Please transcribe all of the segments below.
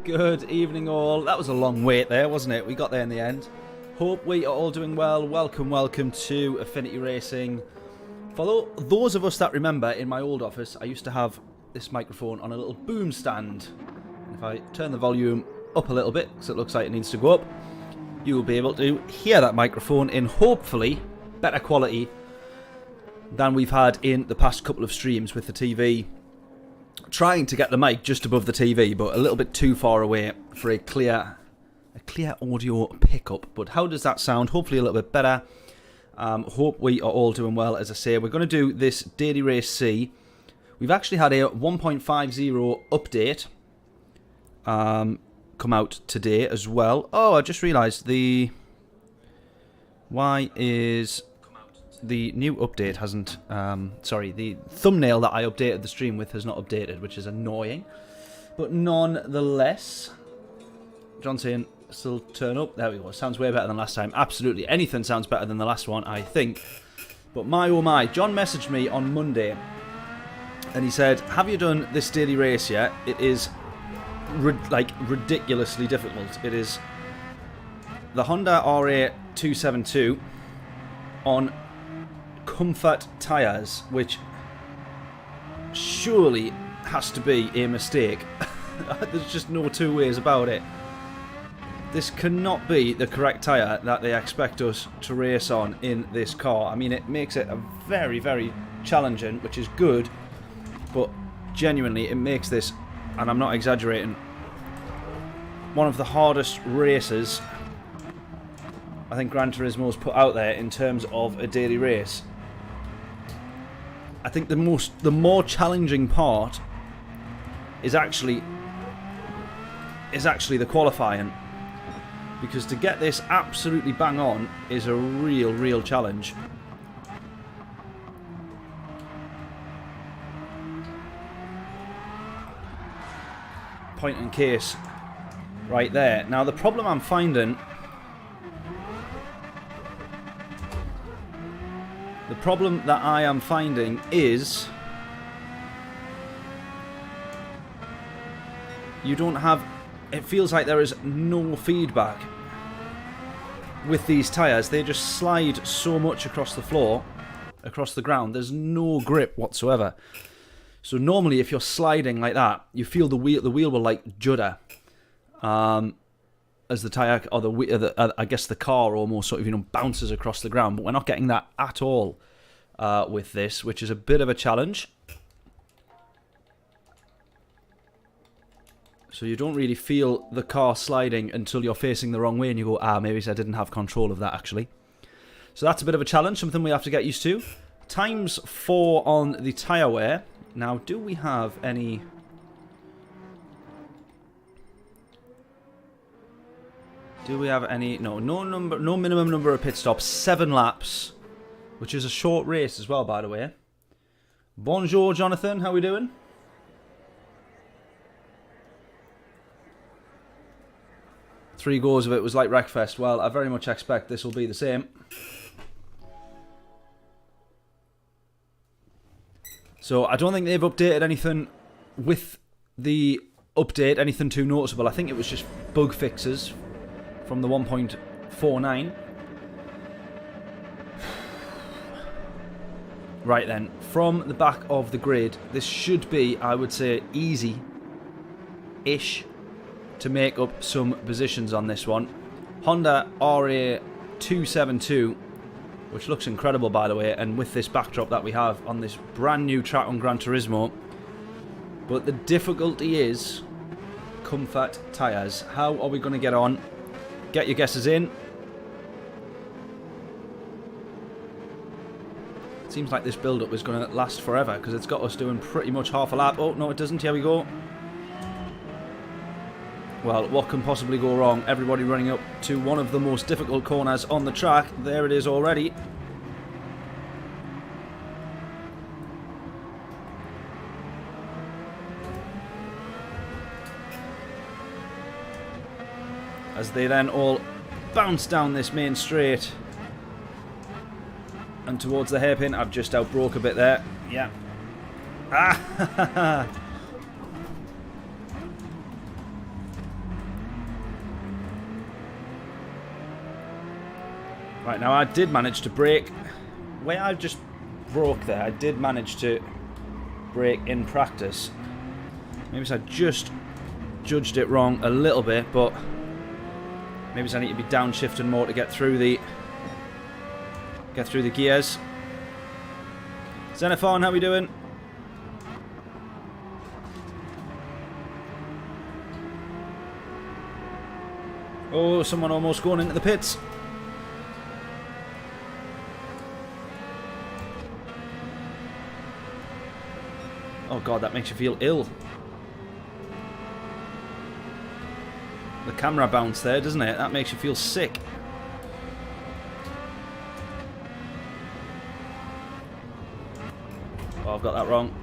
Good evening all. That was a long wait there, wasn't it? We got there in the end. Hope we are all doing well. Welcome to Affinity Racing. For those of us that remember, in my old office, I used to have this microphone on a little boom stand. If I turn the volume up a little bit, because it looks like it needs to go up, you will be able to hear that microphone in hopefully better quality than we've had in the past couple of streams with the TV. Trying to get the mic just above the TV, but a little bit too far away for a clear audio pickup. But how does that sound? Hopefully a little bit better. Hope we are all doing well. As I say, we're going to do this Daily Race C. We've actually had a 1.50 update come out today as well. Oh, I just realised the the new update hasn't, sorry, the thumbnail that I updated the stream with has not updated, which is annoying. But nonetheless, John saying, still turn up. There we go. Sounds way better than last time. Absolutely. Anything sounds better than the last one, I think. But my oh my, John messaged me on Monday and he said, have you done this daily race yet? It is, like, ridiculously difficult. It is the Honda RA272 on comfort tyres, which surely has to be a mistake. There's just no two ways about it. This cannot be the correct tyre that they expect us to race on in this car. I mean, it makes it a very, very challenging, which is good, but genuinely it makes this, and I'm not exaggerating, one of the hardest races I think Gran Turismo's put out there in terms of a daily race. I think the more challenging part is actually the qualifying, because to get this absolutely bang on is a real challenge. Point in case right there. Now the problem I'm finding, the problem that I am finding is you don't have, it feels like there is no feedback with these tyres. They just slide so much across the floor, across the ground. There's no grip whatsoever. So normally if you're sliding like that, you feel the wheel will like judder as the tyre, or I guess the car almost sort of, you know, bounces across the ground. But we're not getting that at all with this, which is a bit of a challenge. So you don't really feel the car sliding until you're facing the wrong way and you go, ah, maybe I didn't have control of that actually. So that's a bit of a challenge, something we have to get used to. ×4 on the tyre wear. Now, do we have any... Do we have any... No minimum number of pit stops. 7 laps, which is a short race as well, by the way. Bonjour, Jonathan. How we doing? Three goes of it was like Wreckfest. Well, I very much expect this will be the same. So I don't think they've updated anything with the update, anything too noticeable. I think it was just bug fixes from the 1.49. Right then, from the back of the grid, this should be, I would say, easy-ish to make up some positions on this one. Honda RA272, which looks incredible, by the way, and with this backdrop that we have on this brand new track on Gran Turismo. But the difficulty is comfort tyres. How are we going to get on? Get your guesses in. Seems like this build-up is going to last forever, because it's got us doing pretty much half a lap. Oh, no, it doesn't. Here we go. Well, what can possibly go wrong? Everybody running up to one of the most difficult corners on the track. There it is already. As they then all bounce down this main straight and towards the hairpin. I've just outbroke a bit there. Yeah. Ah! Right, now I did manage to brake. Where I just broke there, I did manage to brake in practice. Maybe I just judged it wrong a little bit, but maybe I need to be downshifting more to get through the gears. Xenophon, how we doing? Oh, someone almost going into the pits. Oh god, that makes you feel ill. The camera bounce there, doesn't it? That makes you feel sick. Oh, I've got that wrong.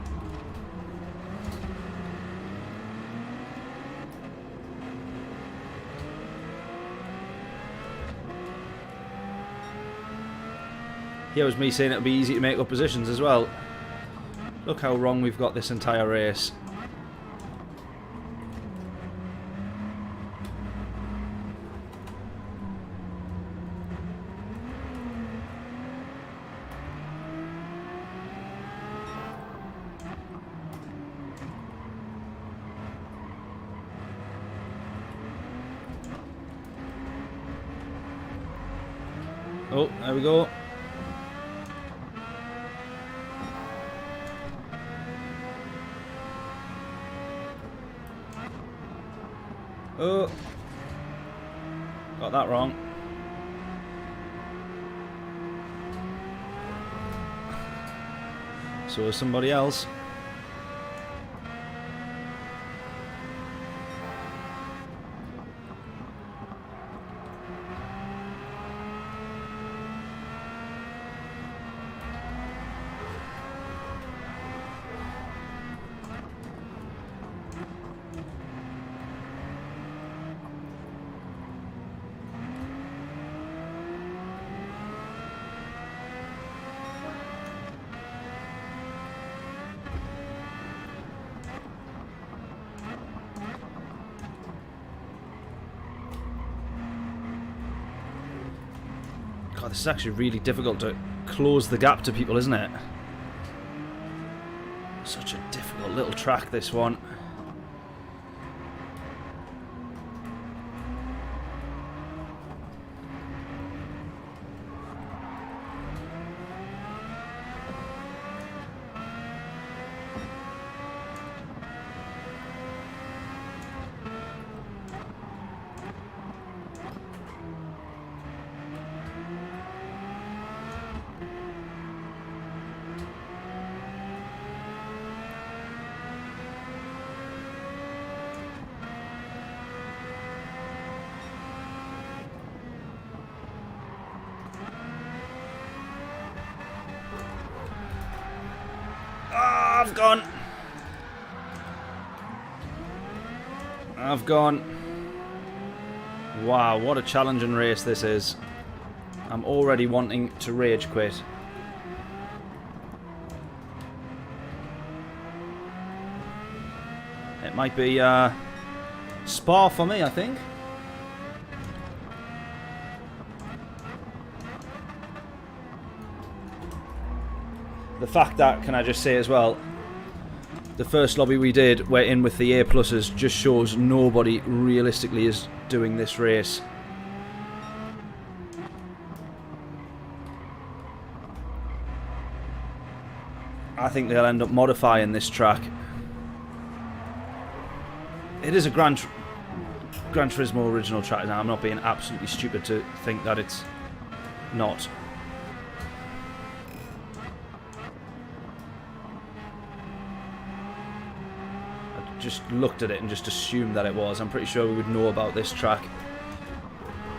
Here was me saying it would be easy to make up positions as well. Look how wrong we've got this entire race. Oh, there we go. Oh, got that wrong. So is somebody else. God, this is actually really difficult to close the gap to people, isn't it? Such a difficult little track, this one. I've gone. I've gone. Wow, what a challenging race this is. I'm already wanting to rage quit. It might be Spa for me, I think. The fact that, can I just say as well, the first lobby we did, we're in with the A pluses, just shows nobody realistically is doing this race. I think they'll end up modifying this track. It is a Gran Turismo original track now. I'm not being absolutely stupid to think that it's not. Just looked at it and just assumed that it was. I'm pretty sure we would know about this track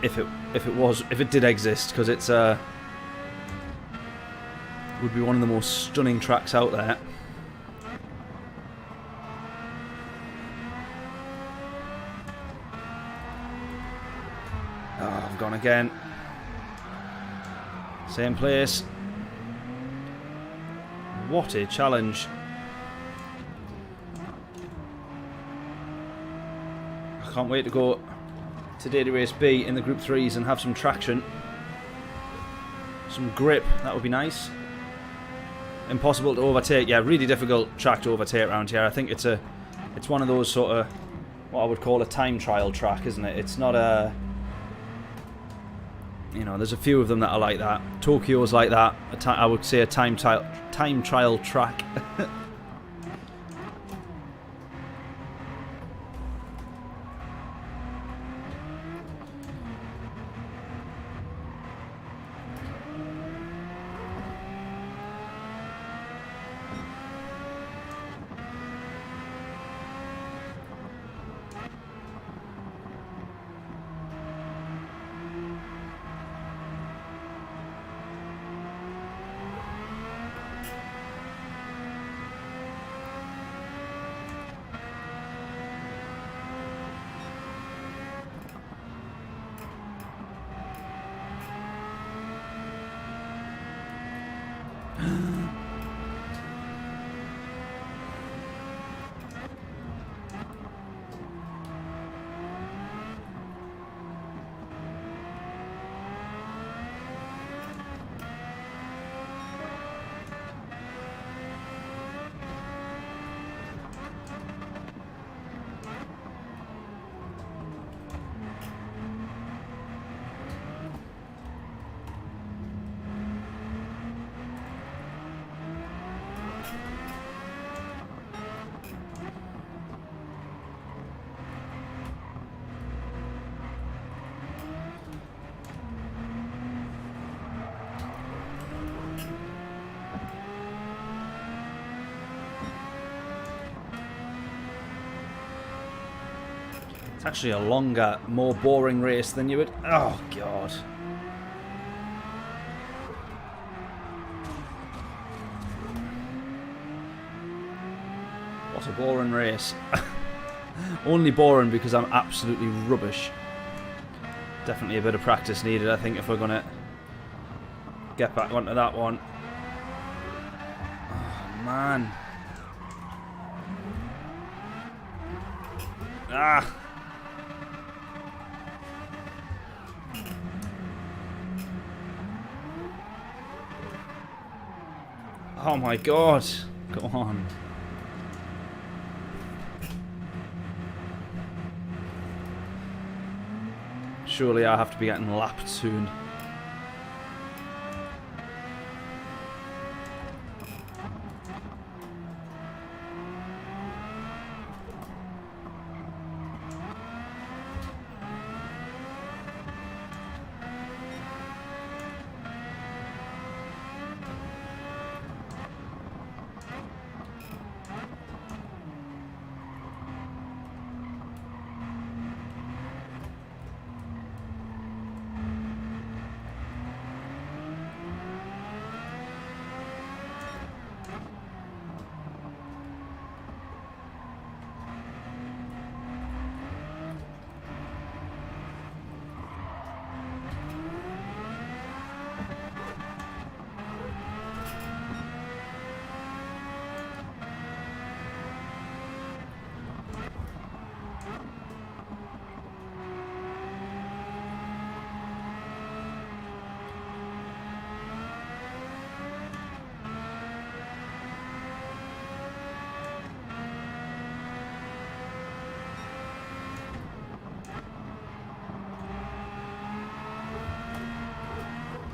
if it did exist, because it's would be one of the most stunning tracks out there. Oh, I've gone again. Same place. What a challenge. I can't wait to go to Daily Race B in the Group 3s and have some traction. Some grip, that would be nice. Impossible to overtake. Yeah, really difficult track to overtake around here. I think it's one of those sort of, what I would call a time trial track, isn't it? It's not a... You know, there's a few of them that are like that. Tokyo's like that. I would say a time trial track. It's actually a longer, more boring race than you would... Oh, God. What a boring race. Only boring because I'm absolutely rubbish. Definitely a bit of practice needed, I think, if we're going to get back onto that one. Oh, man. Ah! Oh my God. Go on. Surely I have to be getting lapped soon.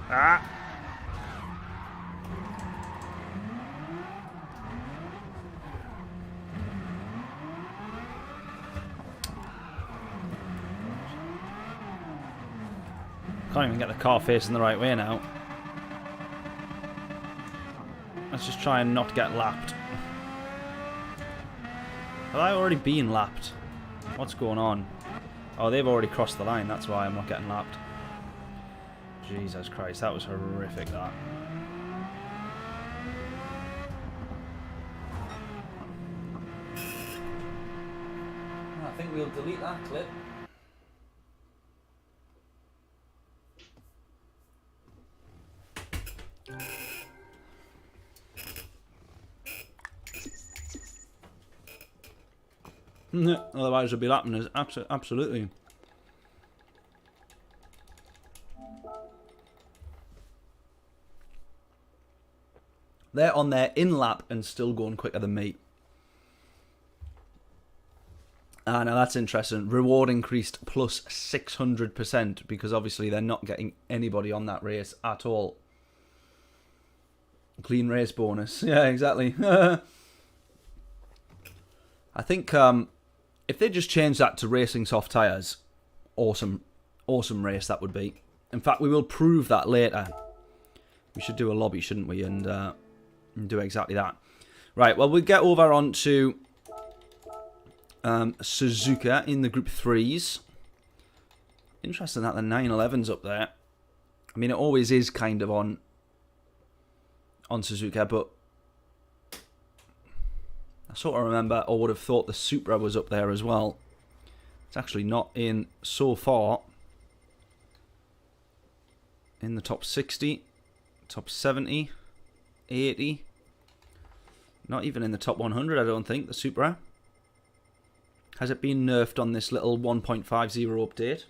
Ah! Can't even get the car facing the right way now. Let's just try and not get lapped. Have I already been lapped? What's going on? Oh, they've already crossed the line. That's why I'm not getting lapped. Jesus Christ, that was horrific, that. I think we'll delete that clip. Otherwise it'll be lapping us. Absolutely. They're on their in-lap and still going quicker than me. Ah, now that's interesting. Reward increased plus 600% because obviously they're not getting anybody on that race at all. Clean race bonus. Yeah, exactly. I think if they just change that to racing soft tyres, awesome race that would be. In fact, we will prove that later. We should do a lobby, shouldn't we, and do exactly that. Right, well, we'll get over on to Suzuka in the Group 3s. Interesting that the 911's up there. I mean, it always is kind of on Suzuka, but I sort of remember or would have thought the Supra was up there as well. It's actually not in so far. In the top 60, top 70, 80. Not even in the top 100, I don't think, the Supra. Has it been nerfed on this little 1.50 update?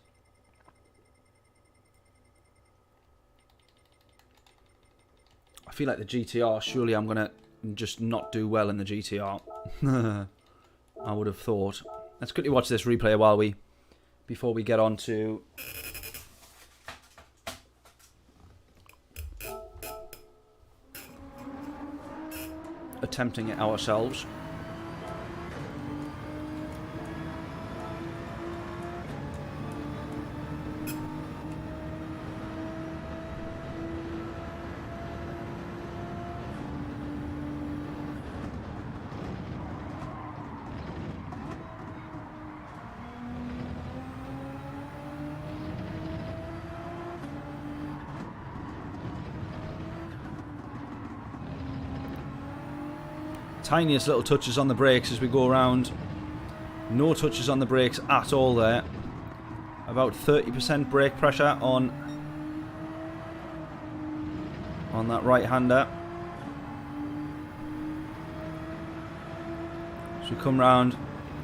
I feel like the GTR, surely I'm going to just not do well in the GTR. I would have thought. Let's quickly watch this replay before we get on to attempting it ourselves. Tiniest little touches on the brakes as we go around. No touches on the brakes at all there. About 30% brake pressure on that right-hander. As we come round,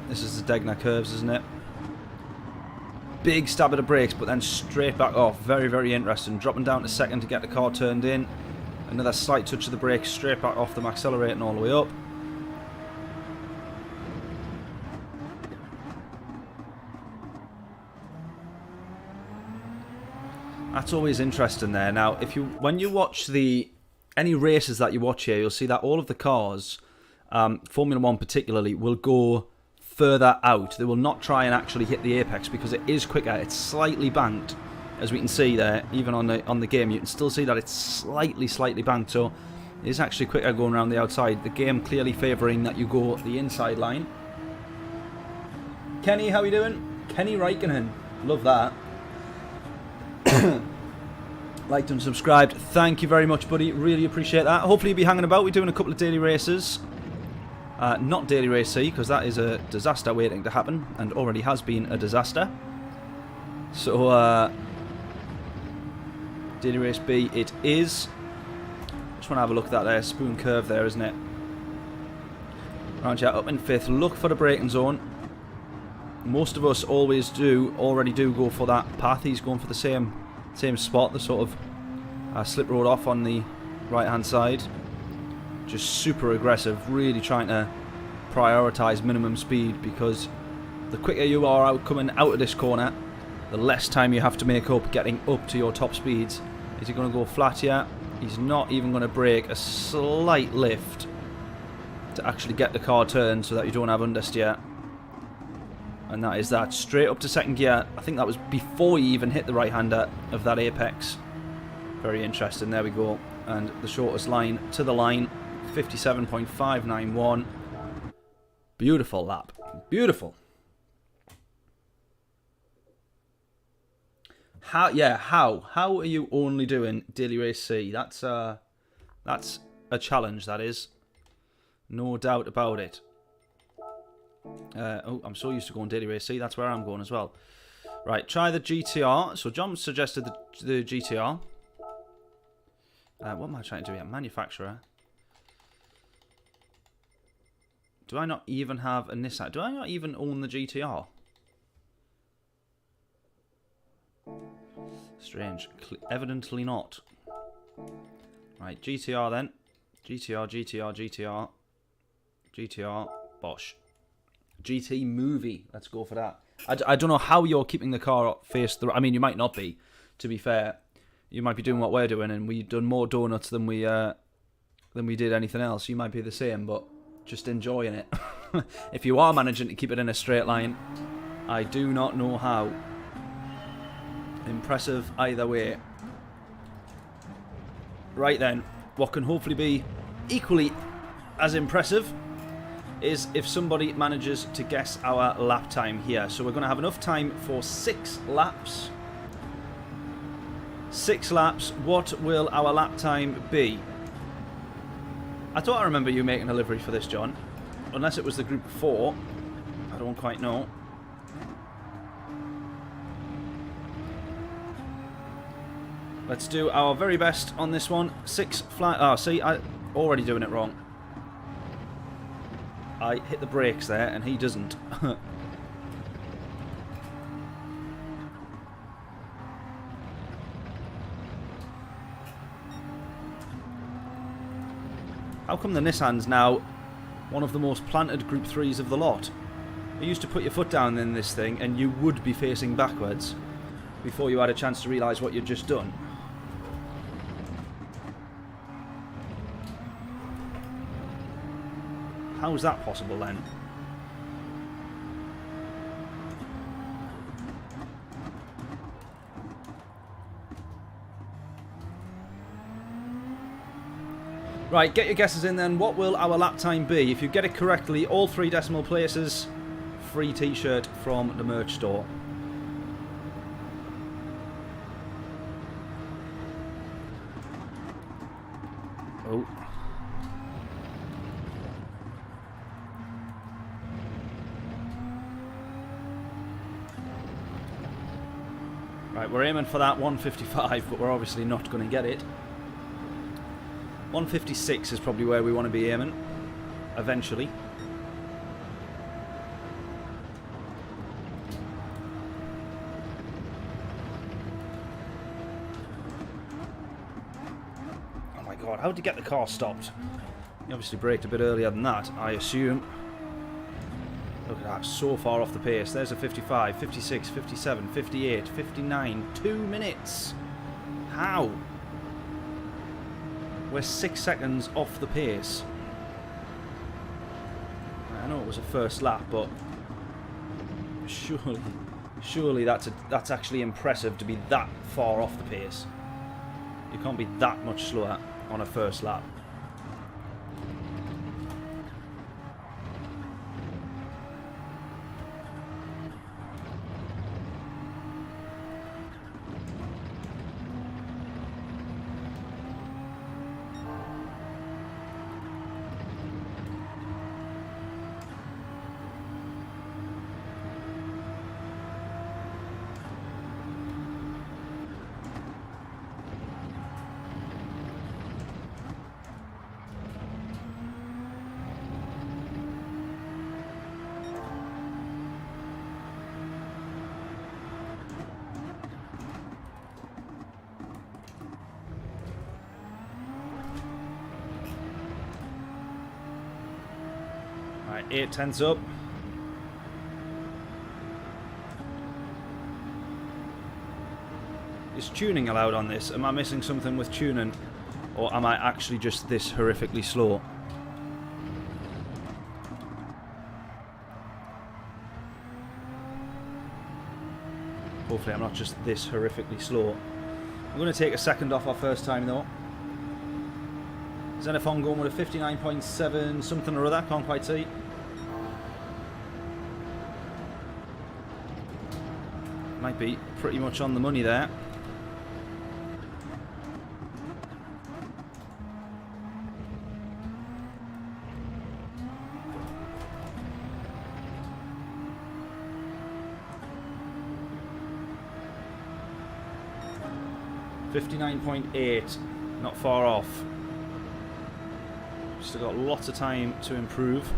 this is the Degner curves, isn't it? Big stab at the brakes, but then straight back off. Very, very interesting. Dropping down to second to get the car turned in. Another slight touch of the brakes, straight back off them, accelerating all the way up. That's always interesting there. Now, when you watch any races that you watch here, you'll see that all of the cars, Formula 1 particularly, will go further out. They will not try and actually hit the apex because it is quicker. It's slightly banked, as we can see there. Even on the game, you can still see that it's slightly banked. So it is actually quicker going around the outside. The game clearly favouring that you go the inside line. Kenny, how you doing? Kenny Raikkonen, love that. Liked and subscribed. Thank you very much, buddy. Really appreciate that. Hopefully you'll be hanging about. We're doing a couple of daily races. Not daily race C, because that is a disaster waiting to happen, and already has been a disaster. So, daily race B it is. Just want to have a look at that there. Spoon curve there, isn't it? Round here, up in 5th. Look for the braking zone. Most of us already do go for that path. He's going for the same spot, the sort of slip road off on the right hand side. Just super aggressive, really trying to prioritise minimum speed, because the quicker you are out coming out of this corner, the less time you have to make up getting up to your top speeds. Is he going to go flat here? He's not even going to brake. A slight lift to actually get the car turned so that you don't have understeer. And that is that. Straight up to second gear. I think that was before you even hit the right-hander of that apex. Very interesting. There we go. And the shortest line to the line, 57.591. Beautiful lap. Beautiful. How are you only doing daily race C? That's a challenge, that is. No doubt about it. Oh, I'm so used to going daily race C. That's where I'm going as well. Right, try the GTR. So John suggested the GTR. What am I trying to do here? Manufacturer. Do I not even have a Nissan? Do I not even own the GTR? Strange. Evidently not. Right, GTR then. GTR, GTR, GTR, GTR, Bosch. GT movie. Let's go for that. I don't know how you're keeping the car face the... I mean, you might not be, to be fair. You might be doing what we're doing, and we've done more donuts than we did anything else. You might be the same, but just enjoying it. If you are managing to keep it in a straight line, I do not know how. Impressive either way. Right then, what can hopefully be equally as impressive is if somebody manages to guess our lap time here. So we're going to have enough time for 6 laps. 6 laps. What will our lap time be? I thought I remember you making a livery for this, John. Unless it was the group 4. I don't quite know. Let's do our very best on this one. 6 flat... Oh, see, I'm already doing it wrong. I hit the brakes there, and he doesn't. How come the Nissan's now one of the most planted Group 3s of the lot? You used to put your foot down in this thing, and you would be facing backwards before you had a chance to realise what you'd just done. How is that possible then? Right, get your guesses in then. What will our lap time be? If you get it correctly, all 3 decimal places, free t-shirt from the merch store. Oh. Right, we're aiming for that 155, but we're obviously not going to get it. 156 is probably where we want to be aiming, eventually. Oh my god, how did you get the car stopped? You obviously braked a bit earlier than that, I assume. Look at that, so far off the pace. There's a 55, 56, 57, 58, 59, 2 minutes. How? We're 6 seconds off the pace. I know it was a first lap, but surely that's actually impressive to be that far off the pace. You can't be that much slower on a first lap. Right, 8 tenths up. Is tuning allowed on this? Am I missing something with tuning? Or am I actually just this horrifically slow? Hopefully I'm not just this horrifically slow. I'm going to take a second off our first time though. Xenophon going with a 59.7 something or other, can't quite see. Might be pretty much on the money there. .8, not far off. Still got lots of time to improve.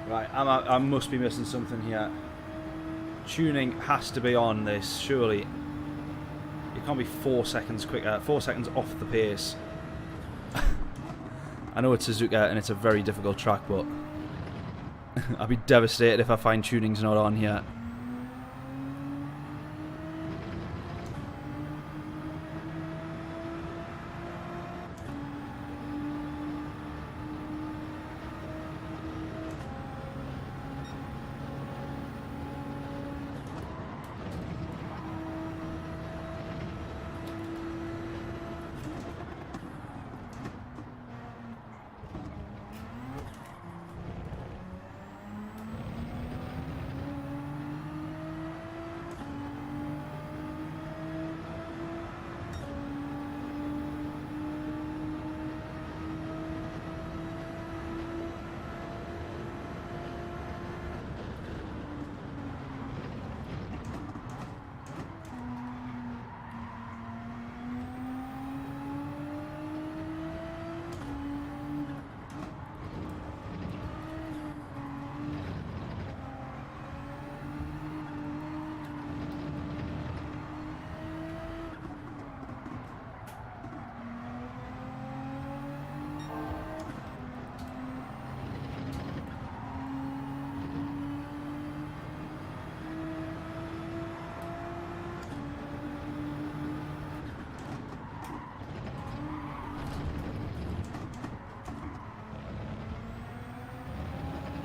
Right, I must be missing something here. Tuning has to be on this, surely. It can't be 4 seconds quicker, 4 seconds off the pace. I know it's Suzuka and it's a very difficult track, but I'd be devastated if I find tuning's not on here.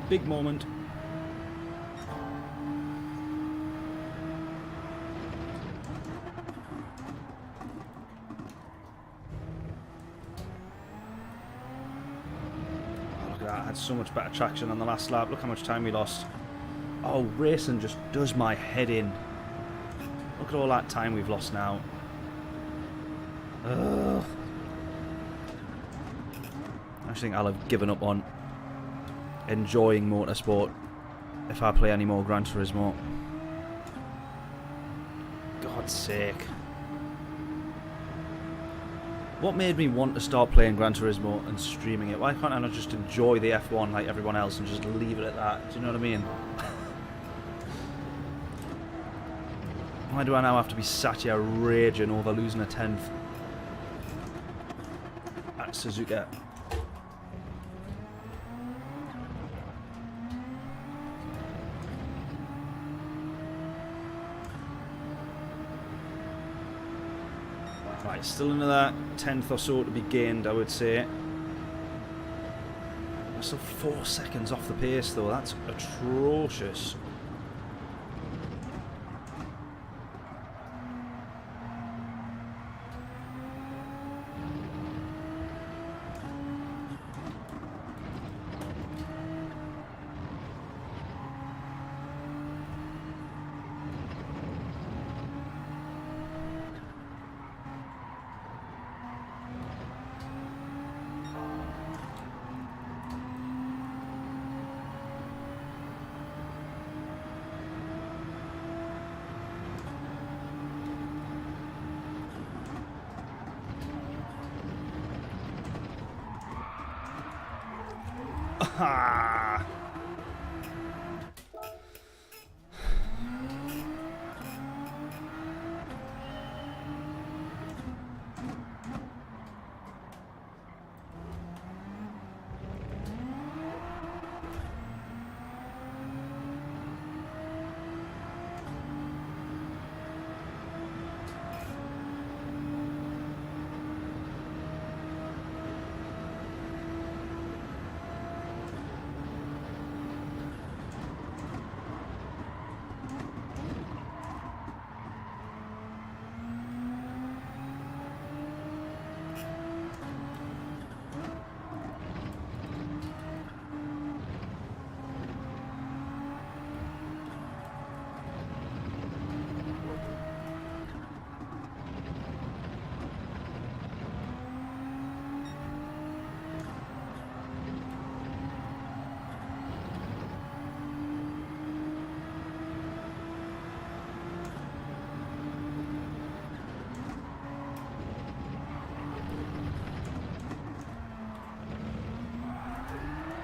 Big moment. Look at that, I had so much better traction on the last lap. Look how much time we lost. Oh, racing just does my head in. Look at all that time we've lost now. Ugh. I think I'll have given up on enjoying motorsport if I play any more Gran Turismo. God's sake. What made me want to start playing Gran Turismo and streaming it? Why can't I not just enjoy the F1 like everyone else and just leave it at that? Do you know what I mean? Why do I now have to be sat here raging over losing a 10th at Suzuka? Right, still another 10th or so to be gained, I would say. We're still 4 seconds off the pace, though. That's atrocious. Ah.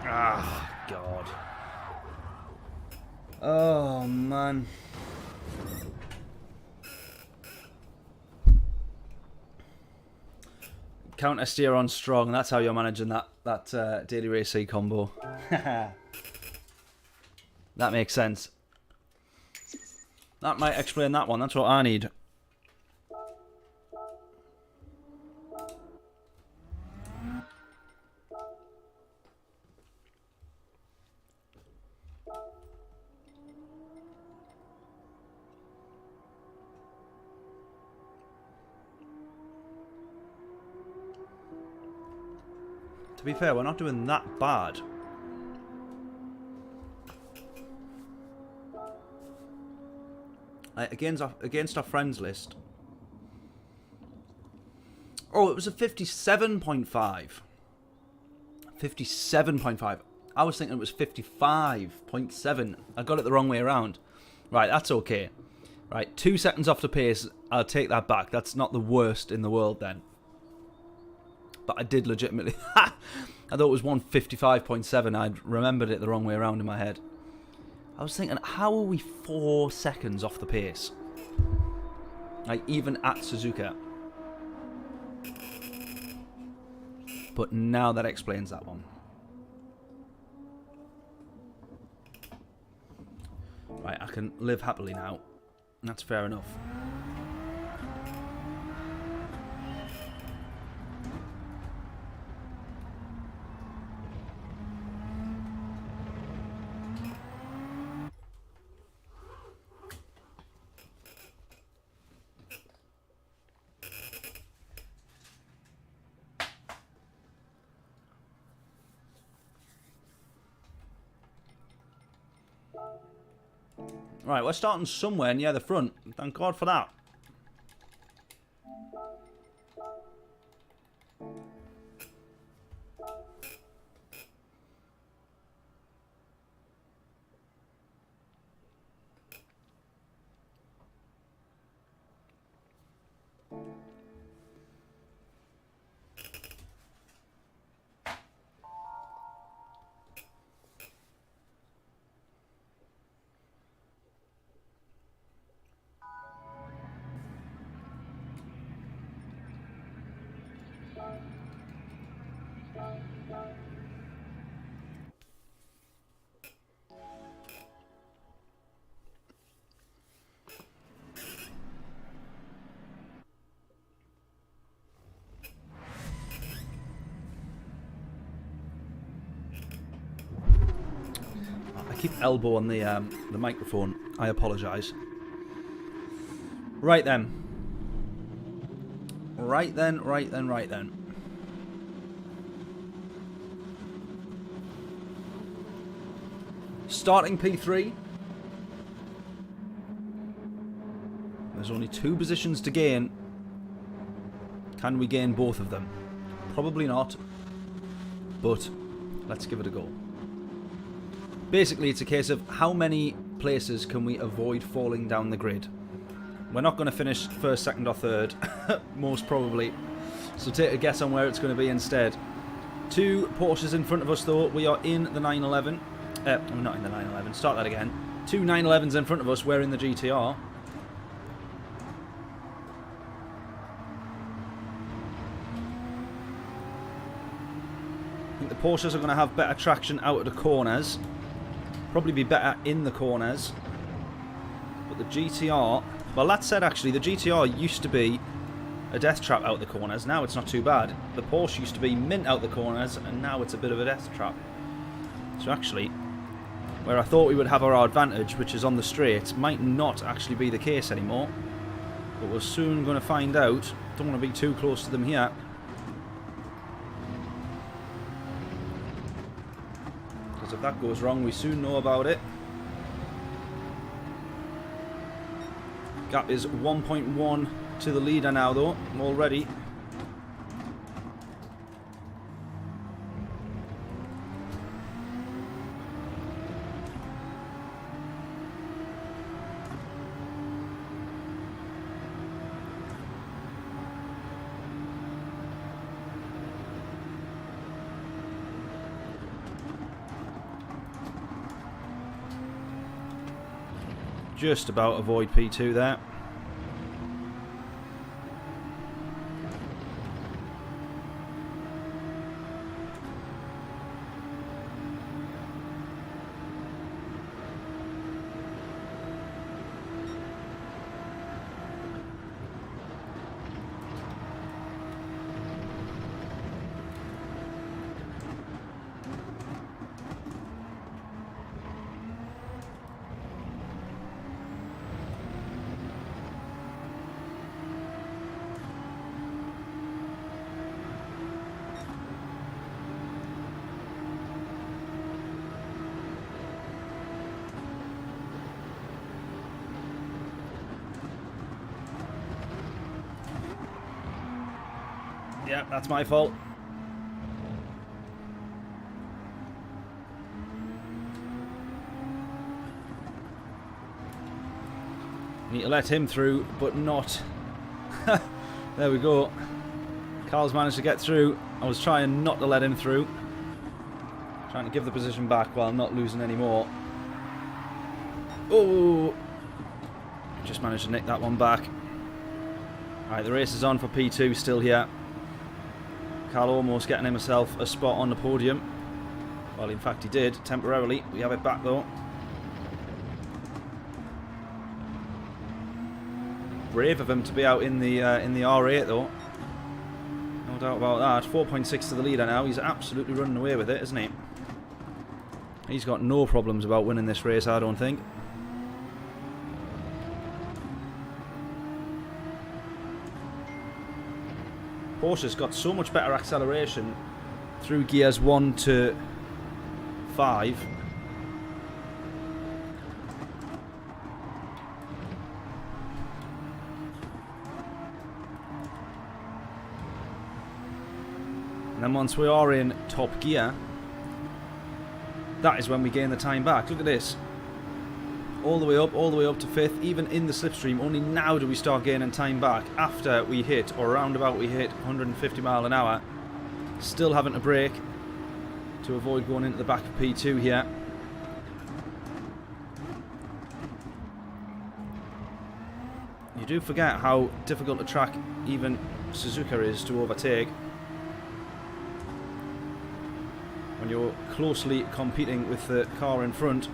Ah, God. Oh, man. Counter steer on strong. That's how you're managing that daily race C combo. That makes sense. That might explain that one. That's what I need. To be fair, we're not doing that bad. Against our friends list. Oh, it was a 57.5. 57.5. I was thinking it was 55.7. I got it the wrong way around. Right, that's okay. Right, 2 seconds off the pace. I'll take that back. That's not the worst in the world then. But I did legitimately... I thought it was 155.7. I'd remembered it the wrong way around in my head. I was thinking, how are we 4 seconds off the pace? Like, even at Suzuka. But now that explains that one. Right, I can live happily now. That's fair enough. Right, we're starting somewhere near the front. Thank God for that. I keep elbow on the microphone. I apologise. Right then. Right then. Starting P3. There's only 2 positions to gain. Can we gain both of them? Probably not. But let's give it a go. Basically, it's a case of how many places can we avoid falling down the grid. We're not going to finish first, second or third, most probably. So take a guess on where it's going to be instead. 2 Porsches in front of us though. We are in the 911. We're not in the 911. Start that again. 2 911s in front of us. We're in the GTR. I think the Porsches are going to have better traction out of the corners. Probably be better in the corners. But the GTR... Well, that said, actually, the GTR used to be a death trap out the corners. Now it's not too bad. The Porsche used to be mint out the corners, and now it's a bit of a death trap. So actually, where I thought we would have our advantage, which is on the straights, might not actually be the case anymore. But we're soon going to find out. Don't want to be too close to them here. Because if that goes wrong, we soon know about it. Gap is 1.1 to the leader now, though, already. just about avoid P2 there. Yeah, that's my fault. Need to let him through, but not. There we go. Carl's managed to get through. I was trying not to let him through. Trying to give the position back while not losing any more. Oh! Just managed to nick that one back. Alright, the race is on for P2 still here. Carl almost getting himself a spot on the podium. Well, in fact he did, temporarily. We have it back though. Brave of him to be out in the R8 though. No doubt about that. 4.6 to the leader now. He's absolutely running away with it, isn't he? He's got no problems about winning this race, I don't think. Porsche's got so much better acceleration through gears 1 to 5. And then once we are in top gear, that is when we gain the time back. Look at this. All the way up to 5th, even in the slipstream. Only now do we start gaining time back after we hit, or around about we hit 150 mile an hour. Still having to brake to avoid going into the back of P2 here. You do forget how difficult a track even Suzuka is to overtake when you're closely competing with the car in front.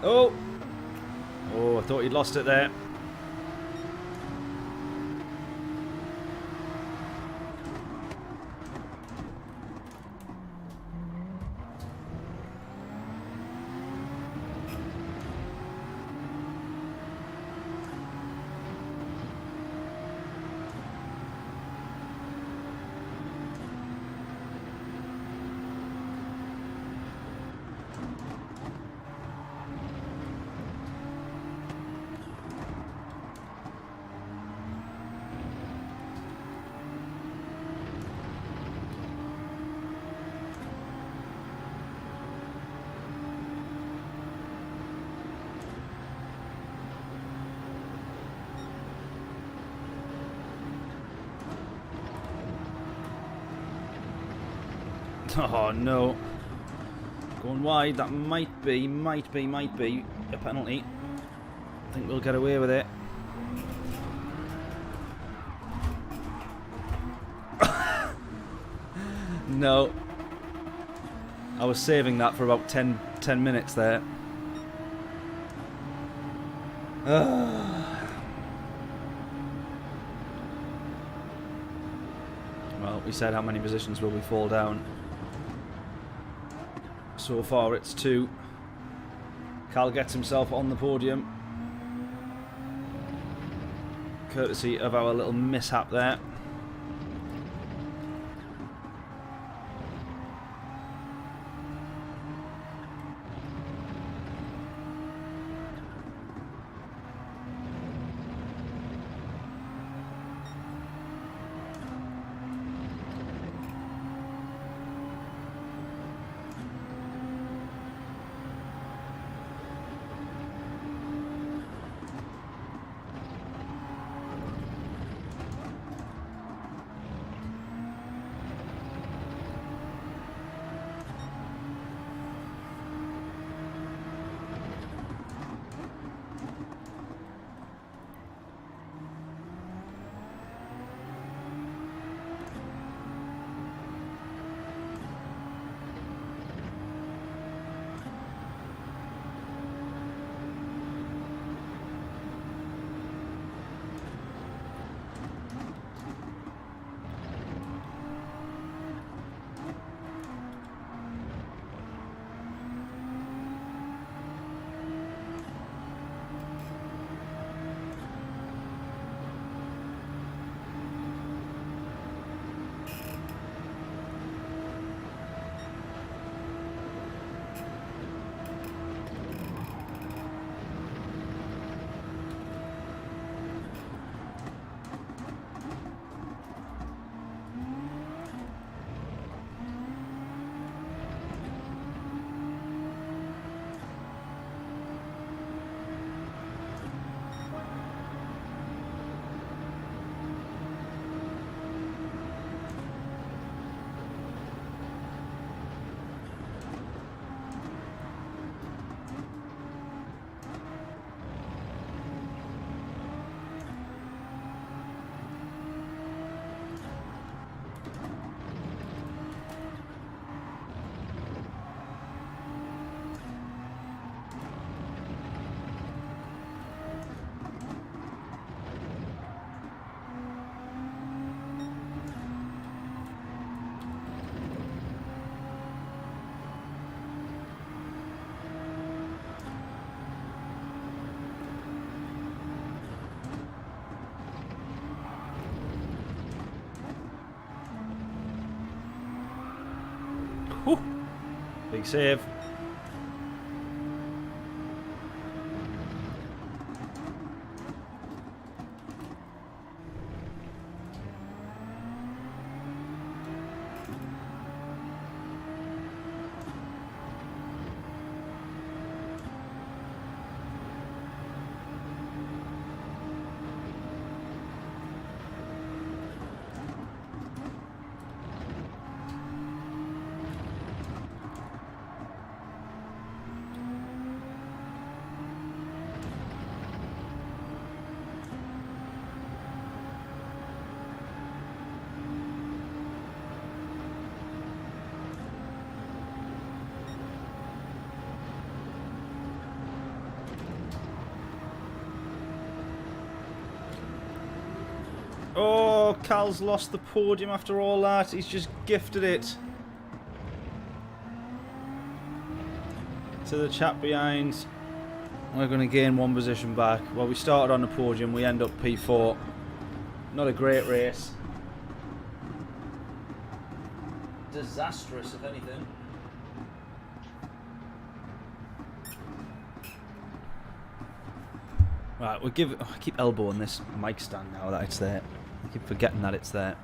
Oh! Oh, I thought he'd lost it there. Oh no. Going wide, that might be a penalty. I think we'll get away with it. No. I was saving that for about 10 minutes there. Well, we said how many positions will we fall down. So far it's 2. Cal gets himself on the podium, courtesy of our little mishap there. Whew. Big save. Oh, Cal's lost the podium after all that. He's just gifted it to the chap behind. We're going to gain 1 position back. Well, we started on the podium. We end up P4. Not a great race. Disastrous, if anything. Right, we'll give it... Oh, I keep elbowing this mic stand now that it's there. I keep forgetting that it's there.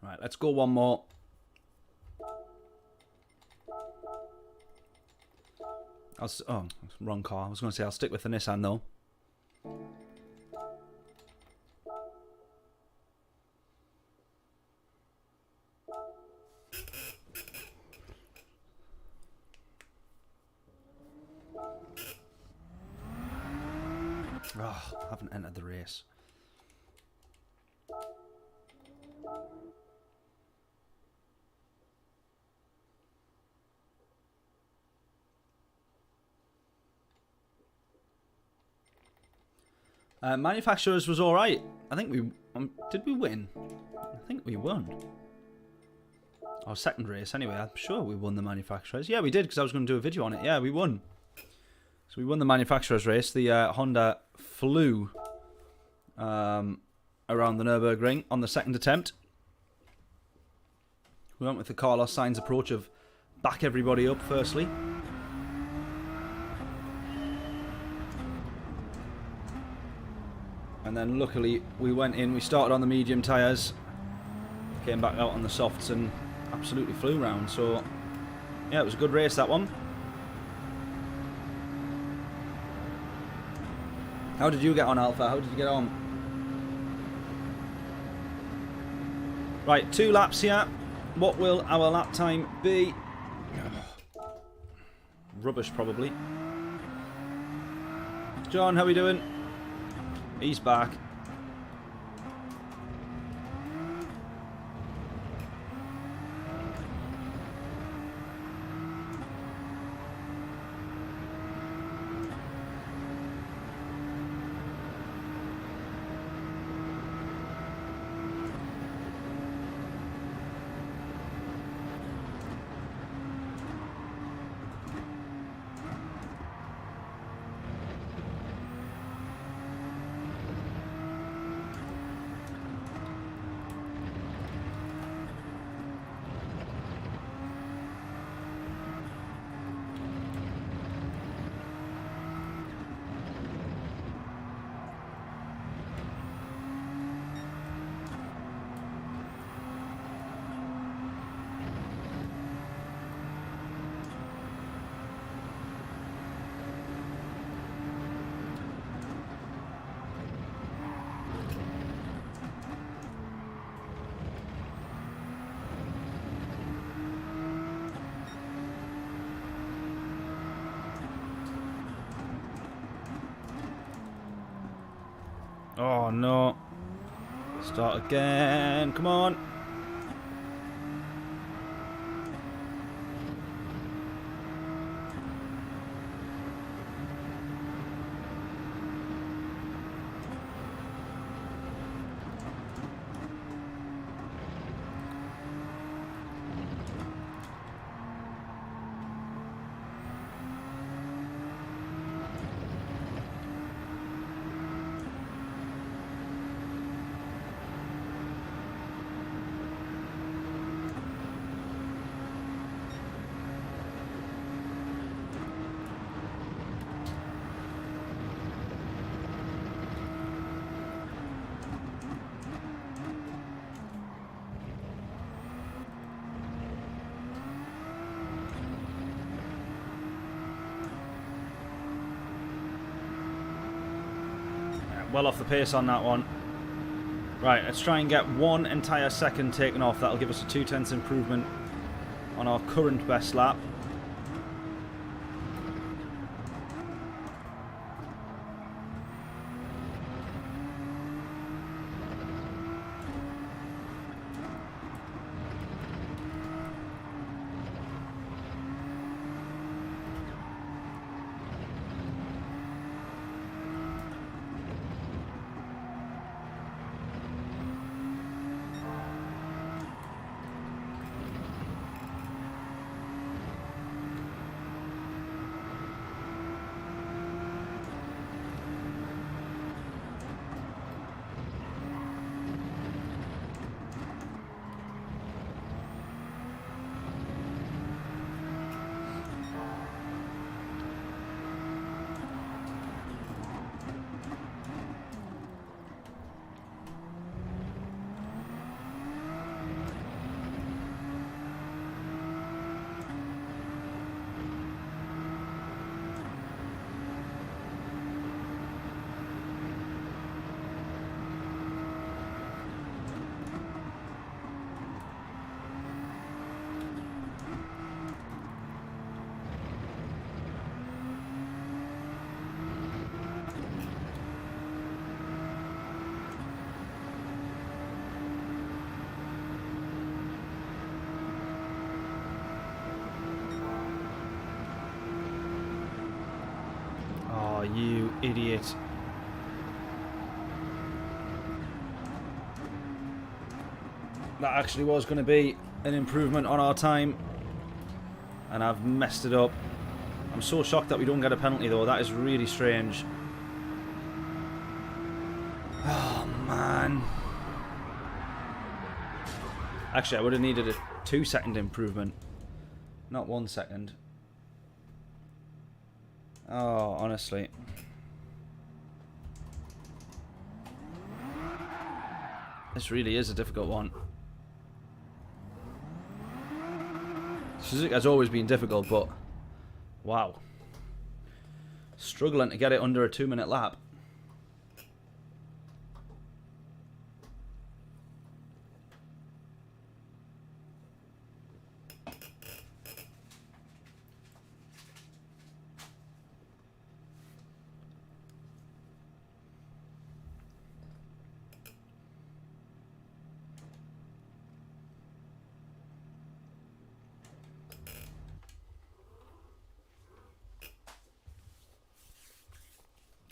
Right, let's go one more. Oh, wrong car. I was going to say I'll stick with the Nissan though. Oh, I haven't entered the race. Manufacturers was alright. I think we... did we win? I think we won. Our second race anyway. I'm sure we won the manufacturers. Yeah, we did because I was going to do a video on it. Yeah, we won. So we won the manufacturers race. The Honda flew around the Nürburgring on the second attempt. We went with the Carlos Sainz approach of back everybody up firstly. And then luckily we went in, we started on the medium tyres, came back out on the softs and absolutely flew round. So yeah, it was a good race, that one. How did you get on, Alpha? How did you get on? Right, 2 laps here. What will our lap time be? Rubbish, probably. John, how are we doing? He's back. Oh no. Start again. Come on. Well off the pace on that one. Right, let's try and get 1 entire second taken off. That'll give us a 0.2 improvement on our current best lap. You idiot. That actually was going to be an improvement on our time. And I've messed it up. I'm so shocked that we don't get a penalty though. That is really strange. Oh man. Actually, I would have needed a 2-second improvement. Not 1 second. Oh, honestly. This really is a difficult one. Suzuka has always been difficult, but wow. Struggling to get it under a 2-minute lap.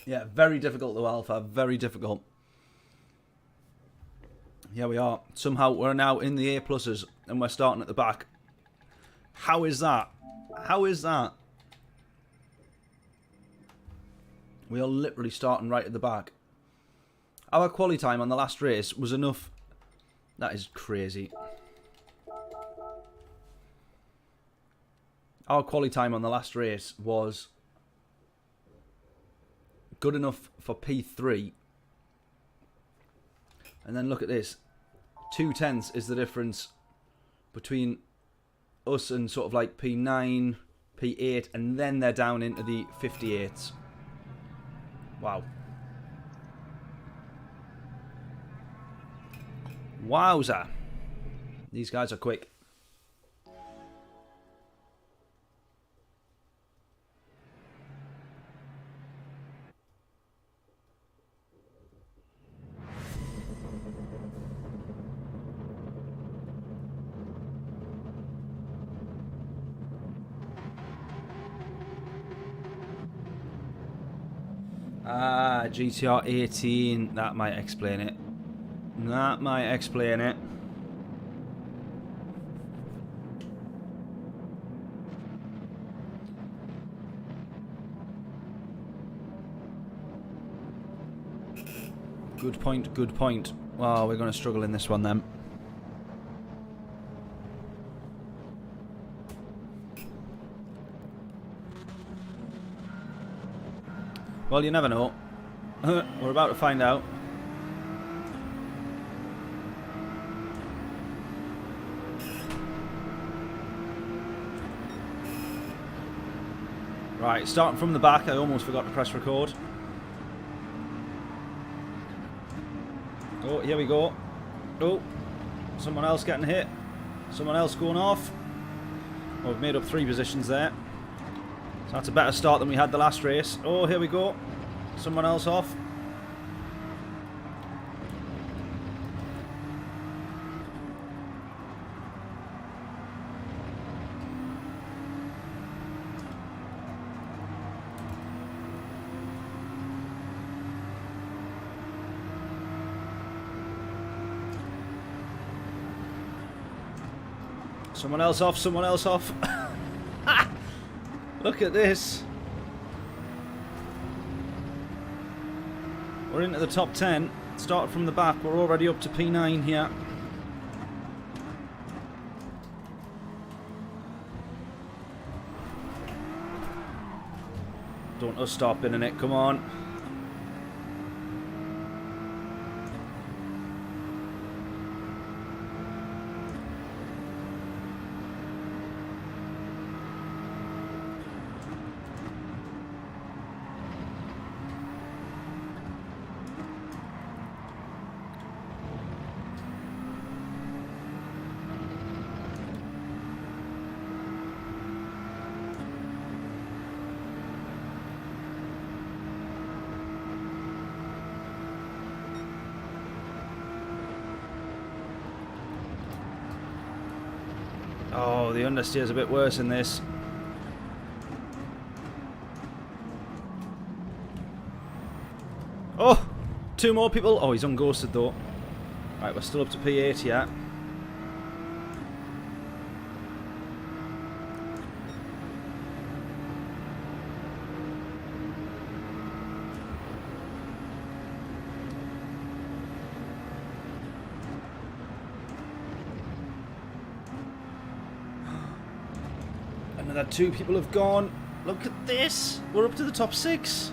Yeah, very difficult though, Alpha. Very difficult. Here we are. Somehow we're now in the A+s and we're starting at the back. How is that? How is that? We are literally starting right at the back. Our quali time on the last race was enough. That is crazy. Our quali time on the last race was good enough for P3. And then look at this. 0.2 is the difference between us and sort of like P9, P8, and then they're down into the 58s. Wow. Wowza. These guys are quick. Ah, GTR 18. That might explain it. That might explain it. Good point, good point. Well, we're going to struggle in this one then. Well, you never know. We're about to find out. Right, starting from the back, I almost forgot to press record. Oh, here we go. Oh, someone else getting hit. Someone else going off. Well, we've made up 3 positions there. So that's a better start than we had the last race. Oh, here we go. Someone else off. Someone else off, someone else off. Look at this. We're into the top 10. Started from the back. We're already up to P9 here. Don't us start binning it. Come on. Oh, the understeer's a bit worse in this. Oh! 2 more people. Oh, he's unghosted though. Right, we're still up to P8 yet. Another 2 people have gone. Look at this. We're up to the top 6.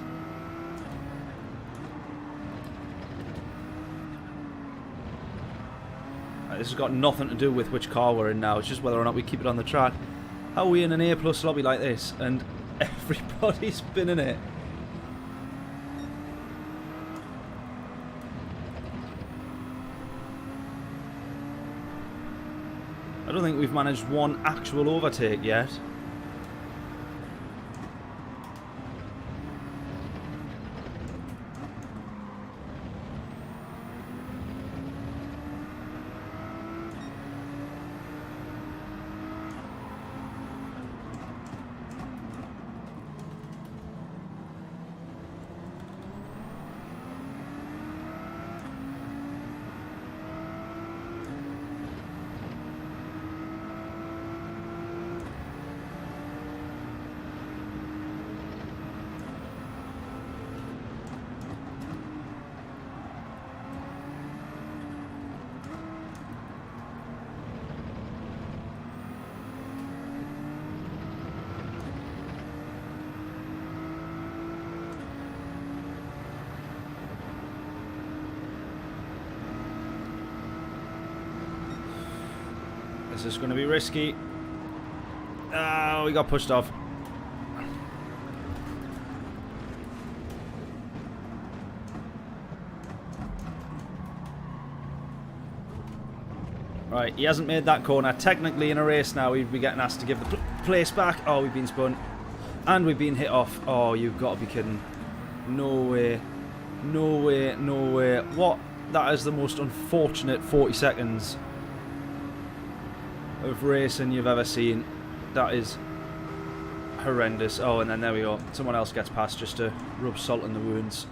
This has got nothing to do with which car we're in now. It's just whether or not we keep it on the track. How are we in an A+ lobby like this and everybody's been in it? I don't think we've managed one actual overtake yet. This is going to be risky. Oh, we got pushed off. Right, he hasn't made that corner. Technically in a race now, we'd be getting asked to give the place back. Oh, we've been spun. And we've been hit off. Oh, you've got to be kidding. No way. No way, no way. What? That is the most unfortunate 40 seconds of racing you've ever seen. That is horrendous. Oh, and then there we go. Someone else gets past just to rub salt in the wounds.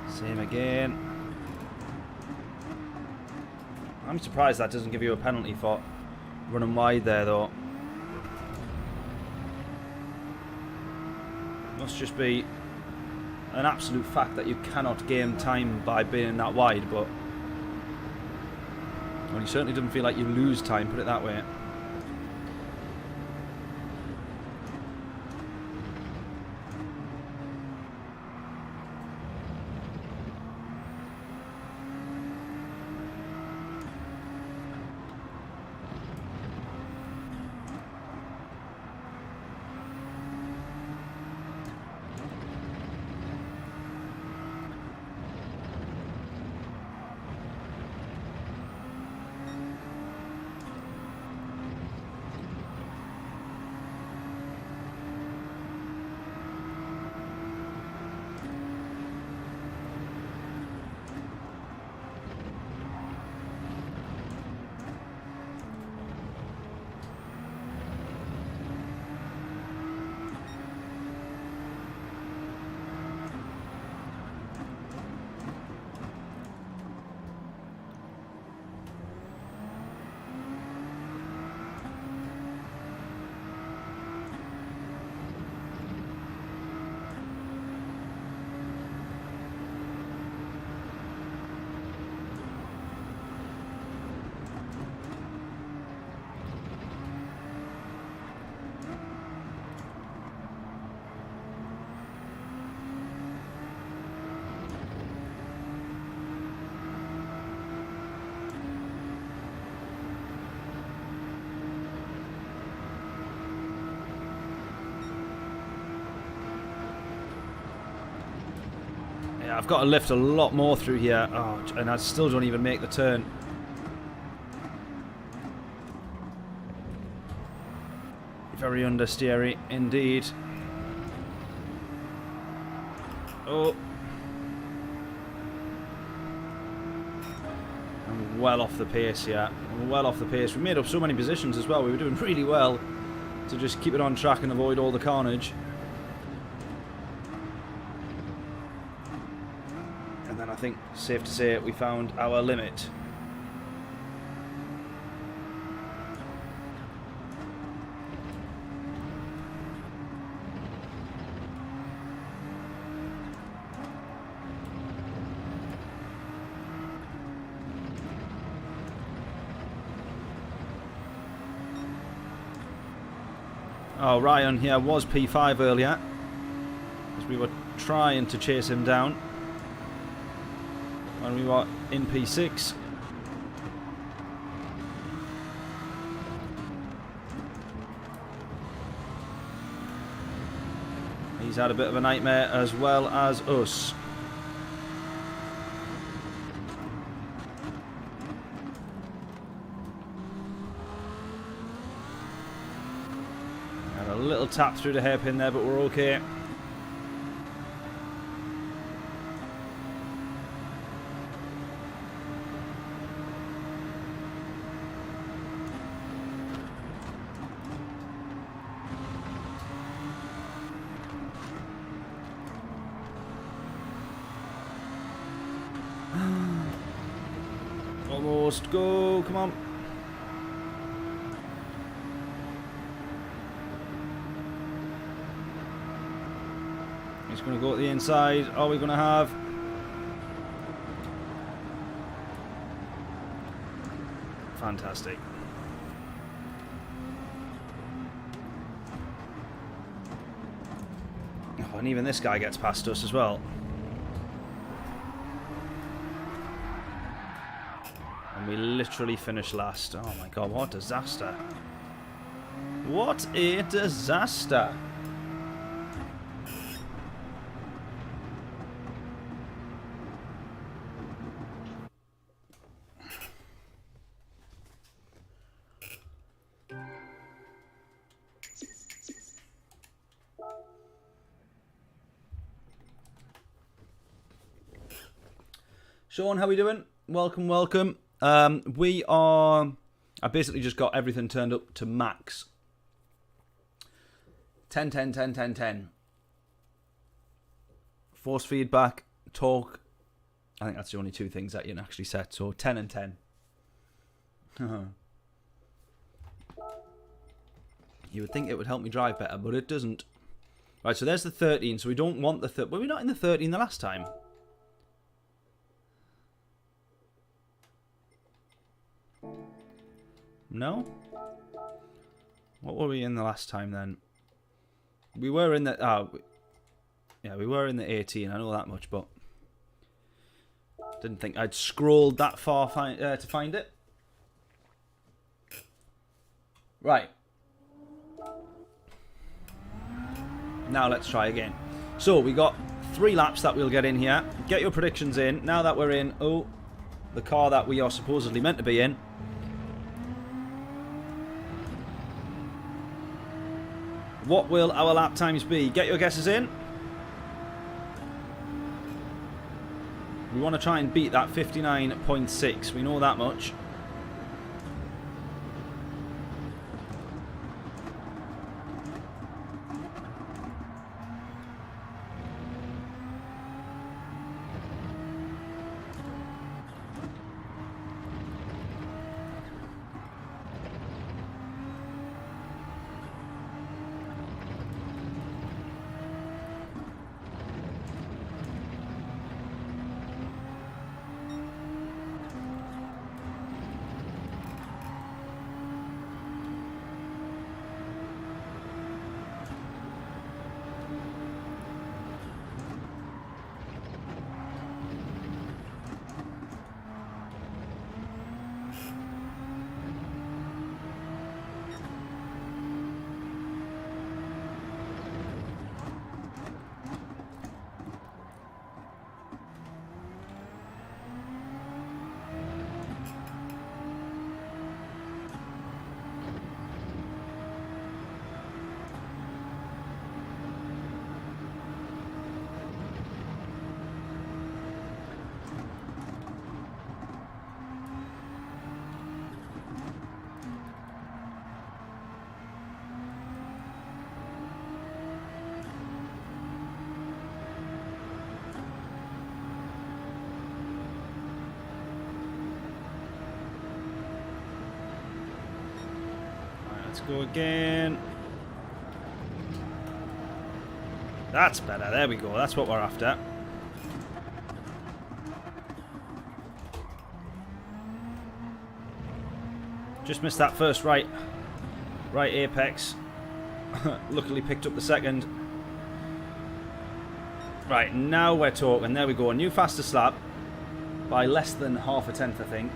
Same again. I'm surprised that doesn't give you a penalty for running wide there, though. Must just be an absolute fact that you cannot gain time by being that wide, but well, you certainly doesn't feel like you lose time, put it that way. Yeah, I've got to lift a lot more through here. Oh, and I still don't even make the turn. Very understeery indeed. Oh. I'm well off the pace, yeah. I'm well off the pace. We made up so many positions as well. We were doing really well to just keep it on track and avoid all the carnage. And then I think, safe to say, we found our limit. Oh, Ryan here was P5 earlier, as we were trying to chase him down when we were in P6. He's had a bit of a nightmare as well as us. A little tap through the hairpin there, but we're okay. Almost go, come on. He's going to go at the inside. Are we going to have? Fantastic. Oh, and even this guy gets past us as well. And we literally finished last. Oh my god, what a disaster. What a disaster. Sean, how we doing? Welcome, welcome. We are... I basically just got everything turned up to max. 10, 10, 10, 10, 10. Force feedback, torque. I think that's the only two things that you can actually set. So 10 and 10. You would think it would help me drive better, but it doesn't. Right, so there's the 13. So we don't want the... Were we not in the 13 the last time? No? What were we in the last time then? We were in the... yeah, we were in the 18. I know that much, but... Didn't think I'd scrolled that far to find it. Right. Now let's try again. So, we got 3 laps that we'll get in here. Get your predictions in. Now that we're in... Oh, the car that we are supposedly meant to be in. What will our lap times be? Get your guesses in. We want to try and beat that 59.6. We know that much. Let's go again. That's better. There we go. That's what we're after. Just missed that first right apex. Luckily picked up the second. Right, now we're talking. There we go. A new fastest lap by less than half a tenth, I think.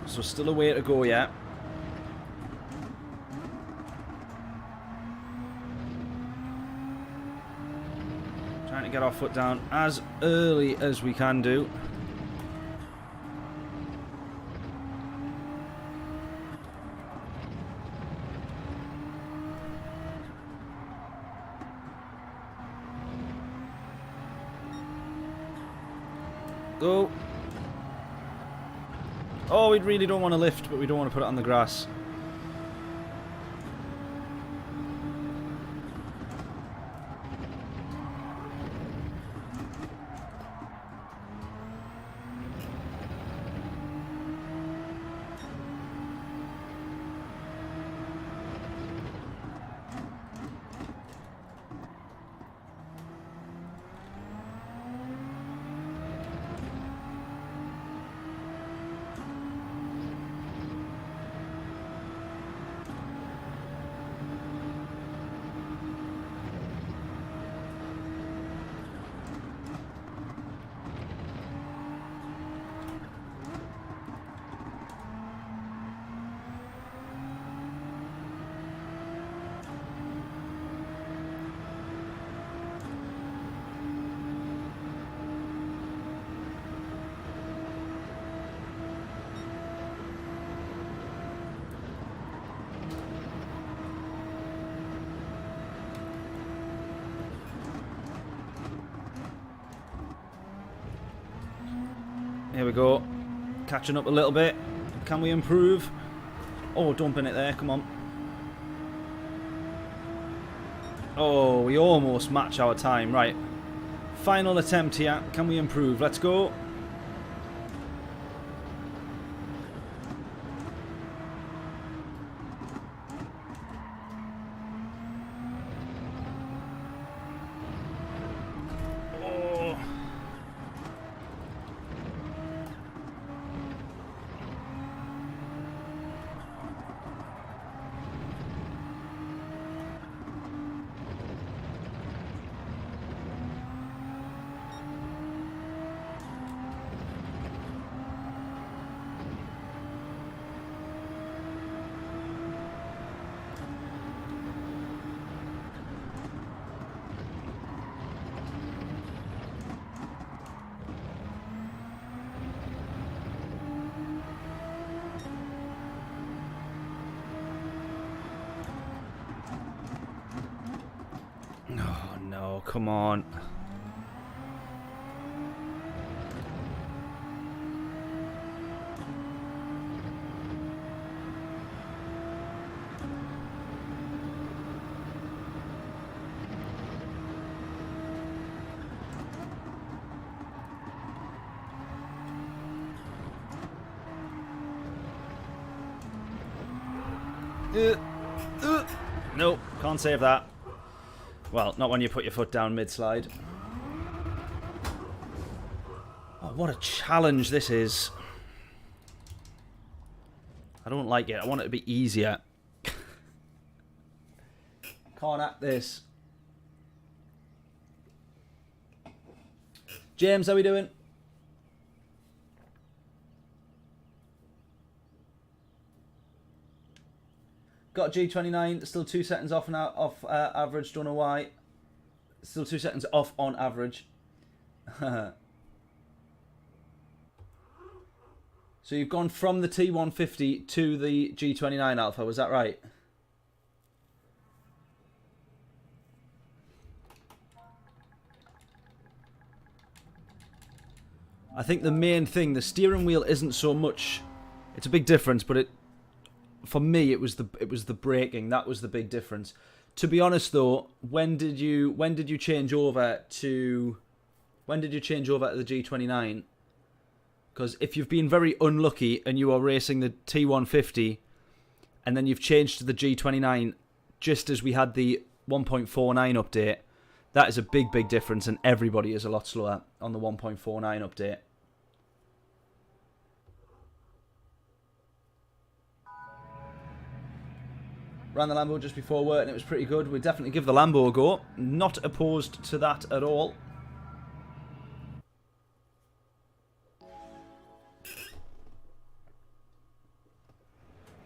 So still a way to go yet. Trying to get our foot down as early as we can do. Go. Oh, we really don't want to lift, but we don't want to put it on the grass. Here we go. Catching up a little bit. Can we improve? Oh, dumping it there. Come on. Oh, we almost match our time. Right. Final attempt here. Can we improve? Let's go. Oh no, come on. Nope, can't save that. Well, not when you put your foot down mid-slide. Oh, what a challenge this is. I don't like it. I want it to be easier. Can't act this. James, how we doing? Got a G29, still 2 seconds off average, don't know why. Still 2 seconds off on average. So you've gone from the T150 to the G29 Alpha, was that right? I think the main thing, the steering wheel isn't so much, it's a big difference, but for me, it was the braking. That was the big difference. To be honest, though, when did you change over to the G29? Because if you've been very unlucky and you are racing the T150 and then you've changed to the G29 just as we had the 1.49 update, that is a big, big difference, and everybody is a lot slower on the 1.49 update. Ran the Lambo just before work and it was pretty good. We'd definitely give the Lambo a go. Not opposed to that at all.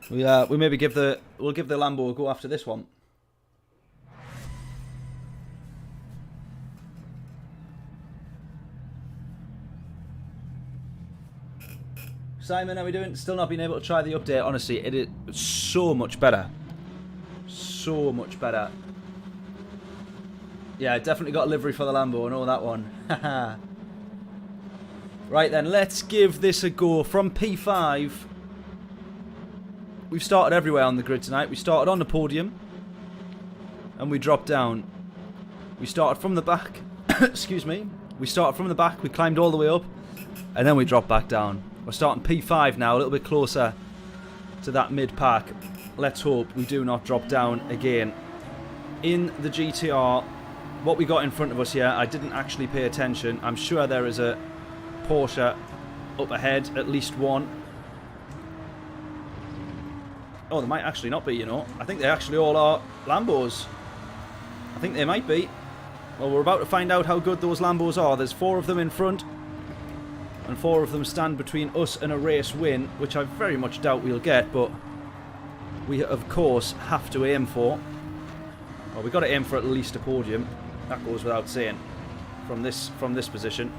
We maybe we'll give the Lambo a go after this one. Simon, how are we doing? Still not been able to try the update. Honestly, it is so much better. So much better. Yeah, definitely got a livery for the Lambo. I know that one. Right then, let's give this a go. From P5, we've started everywhere on the grid tonight. We started on the podium, and we dropped down. We started from the back. Excuse me. We started from the back. We climbed all the way up, and then we dropped back down. We're starting P5 now, a little bit closer to that mid-pack. Let's hope we do not drop down again. In the GTR, what we got in front of us here, I didn't actually pay attention. I'm sure there is a Porsche up ahead, at least one. Oh, there might actually not be, you know. I think they actually all are Lambos. I think they might be. Well, we're about to find out how good those Lambos are. There's 4 of them in front, and 4 of them stand between us and a race win, which I very much doubt we'll get, but we, of course, have to aim for. Well, we've got to aim for at least a podium. That goes without saying from this position.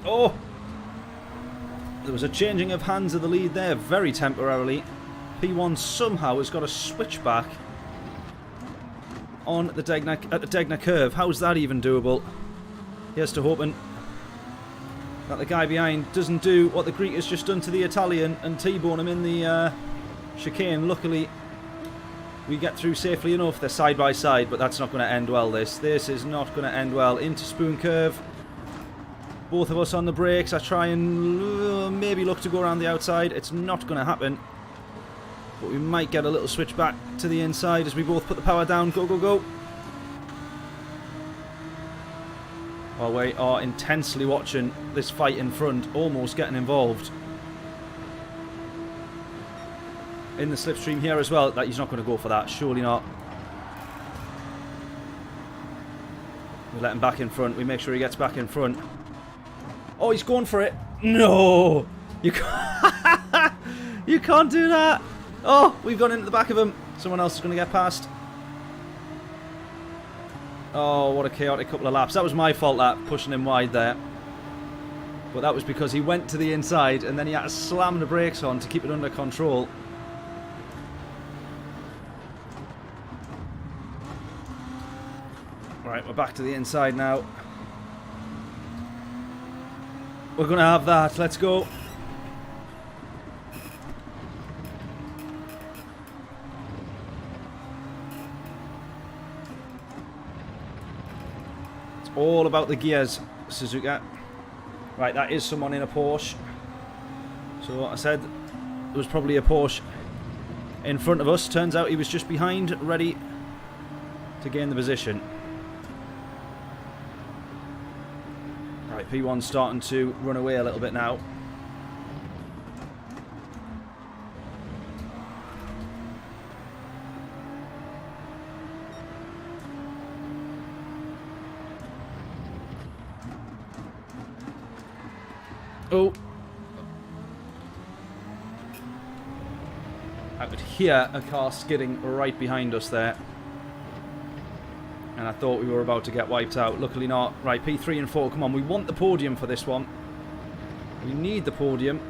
Oh! There was a changing of hands of the lead there, very temporarily. P1 somehow has got a switchback on the at the Degner curve. How's that even doable? Here's to hoping that the guy behind doesn't do what the Greek has just done to the Italian and T-bone him in the chicane. Luckily, we get through safely enough. They're side by side, but that's not going to end well, this. This is not going to end well. Into spoon curve. Both of us on the brakes. I try and maybe look to go around the outside. It's not going to happen. But we might get a little switch back to the inside as we both put the power down. Go, go, go. While we are intensely watching this fight in front, almost getting involved in the slipstream here as well. That he's not going to go for that. Surely not. We let him back in front. We make sure he gets back in front. Oh, he's going for it. No! You can't, you can't do that. Oh, we've gone into the back of him. Someone else is going to get past. Oh, what a chaotic couple of laps. That was my fault, that, pushing him wide there. But that was because he went to the inside and then he had to slam the brakes on to keep it under control. Right, we're back to the inside now. We're going to have that. Let's go. It's all about the gears, Suzuka. Right, that is someone in a Porsche. So I said there was probably a Porsche in front of us. Turns out he was just behind, ready to gain the position. Right, P1's starting to run away a little bit now. Oh. I could hear a car skidding right behind us there. And I thought we were about to get wiped out. Luckily not. Right, P3 and 4. Come on, we want the podium for this one. We need the podium.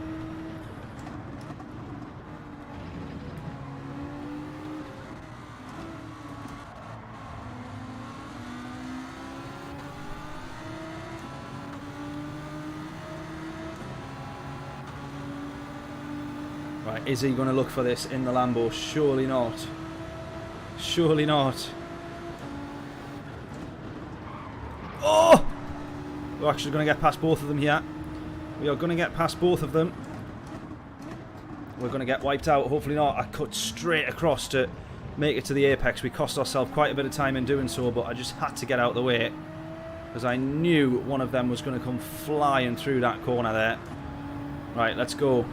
Right, is he going to look for this in the Lambo? Surely not. Surely not. Oh! We're actually going to get past both of them here. We are going to get past both of them. We're going to get wiped out. Hopefully not. I cut straight across to make it to the apex. We cost ourselves quite a bit of time in doing so, but I just had to get out of the way because I knew one of them was going to come flying through that corner there. Right, let's go.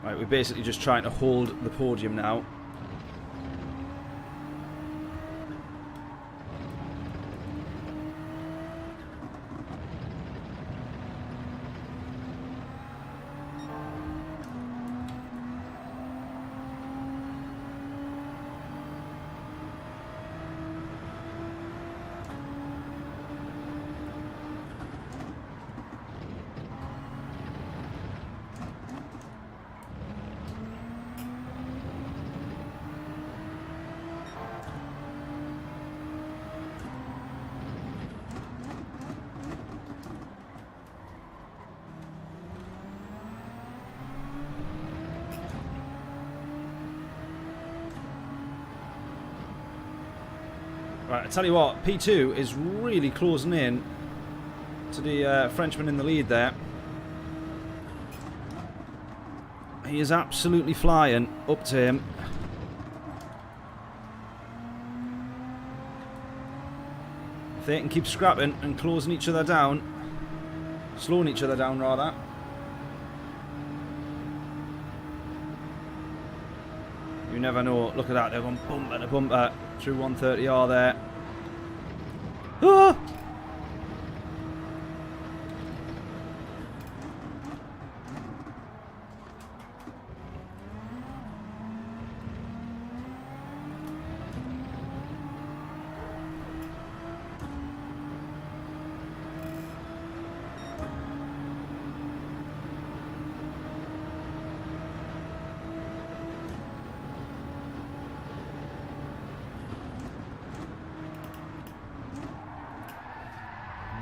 Right, we're basically just trying to hold the podium now. Right, I tell you what, P2 is really closing in to the Frenchman in the lead there. He is absolutely flying up to him. If they can keep scrapping and closing each other down, slowing each other down rather. You never know. Look at that, they're going bumper to bumper through 130R there. Ah!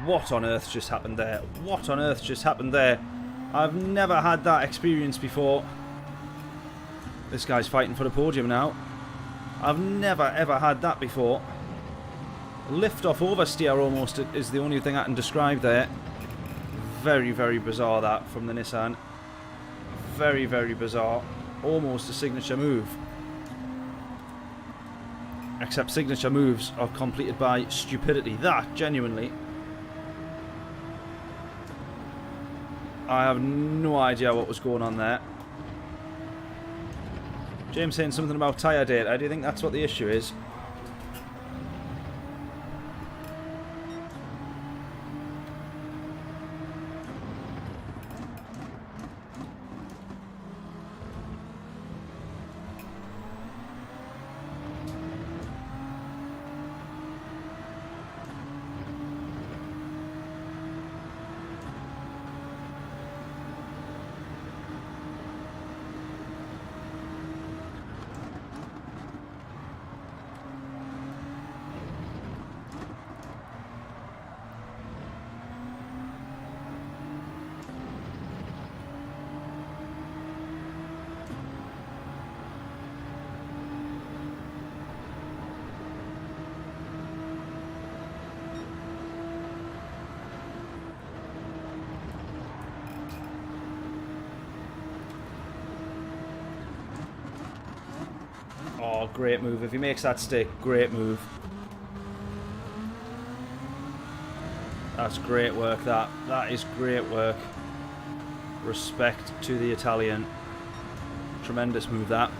What on earth just happened there? What on earth just happened there? I've never had that experience before. This guy's fighting for the podium now. I've never ever had that before. Lift off oversteer almost is the only thing I can describe there. Very, very bizarre that from the Nissan. Very, very bizarre. Almost a signature move. Except signature moves are completed by stupidity. That, genuinely. I have no idea what was going on there. James saying something about tyre data. Do you think that's what the issue is? Oh, great move. If he makes that stick, great move. That's great work, that. That is great work. Respect to the Italian. Tremendous move, that.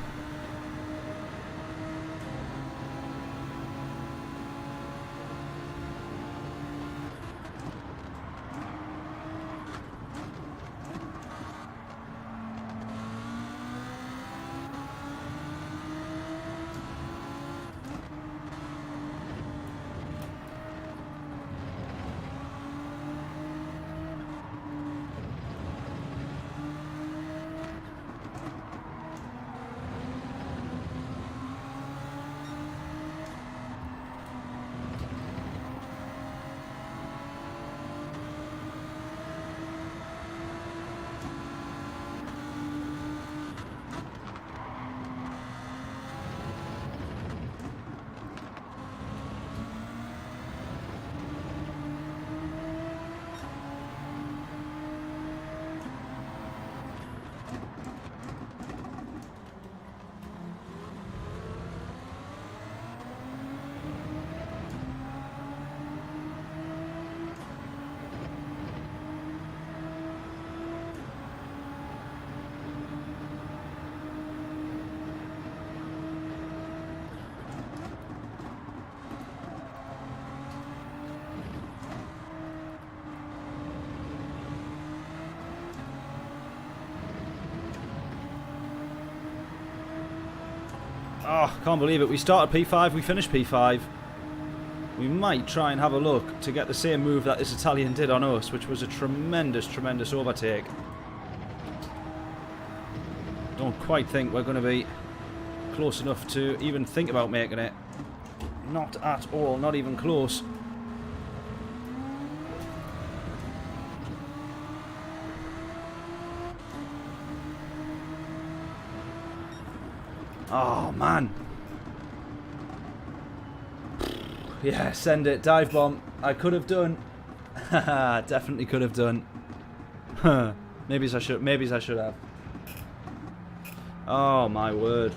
Oh, can't believe it. We started P5, we finished P5. We might try and have a look to get the same move that this Italian did on us, which was a tremendous, tremendous overtake. Don't quite think we're going to be close enough to even think about making it. Not at all, not even close. Oh, man. Yeah, send it. Dive bomb. I could have done. Definitely could have done. Maybe I should have. Oh, my word.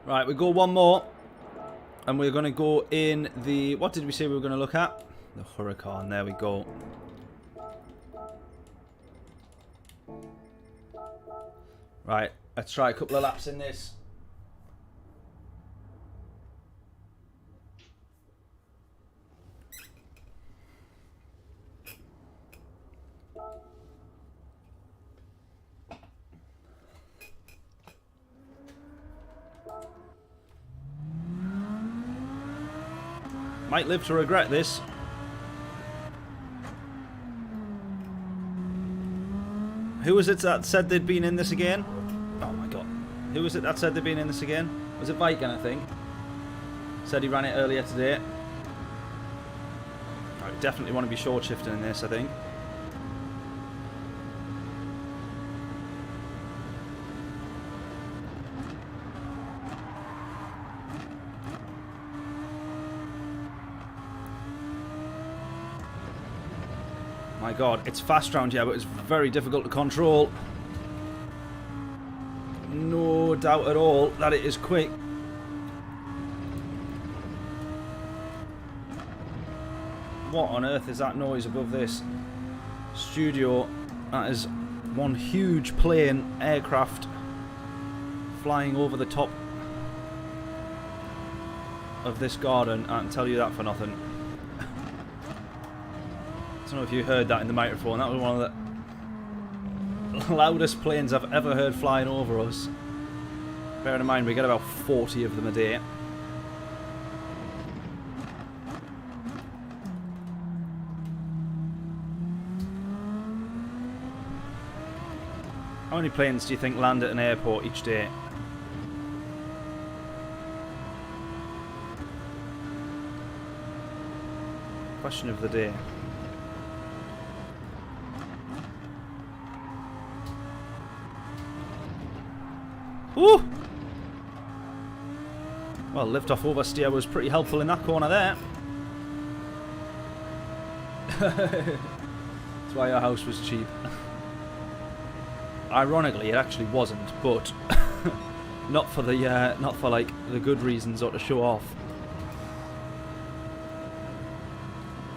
Right, we go one more. And we're going to go in the... What did we say we were going to look at? The Huracan, there we go. Right, let's try a couple of laps in this. Might live to regret this. Who was it that said they'd been in this again? Oh my god. Who was it that said they'd been in this again? Was it Viking, I think? Said he ran it earlier today. I definitely want to be short shifting in this, I think. My god, it's fast round here, but it's very difficult to control. No doubt at all that it is quick. What on earth is that noise above this studio? That is one huge plane aircraft flying over the top of this garden. I can tell you that for nothing. I don't know if you heard that in the microphone. That was one of the loudest planes I've ever heard flying over us. Bearing in mind we get about 40 of them a day. How many planes do you think land at an airport each day? Question of the day. Woo! Well, lift-off oversteer was pretty helpful in that corner there. That's why our house was cheap. Ironically, it actually wasn't, but not for like the good reasons or to show off.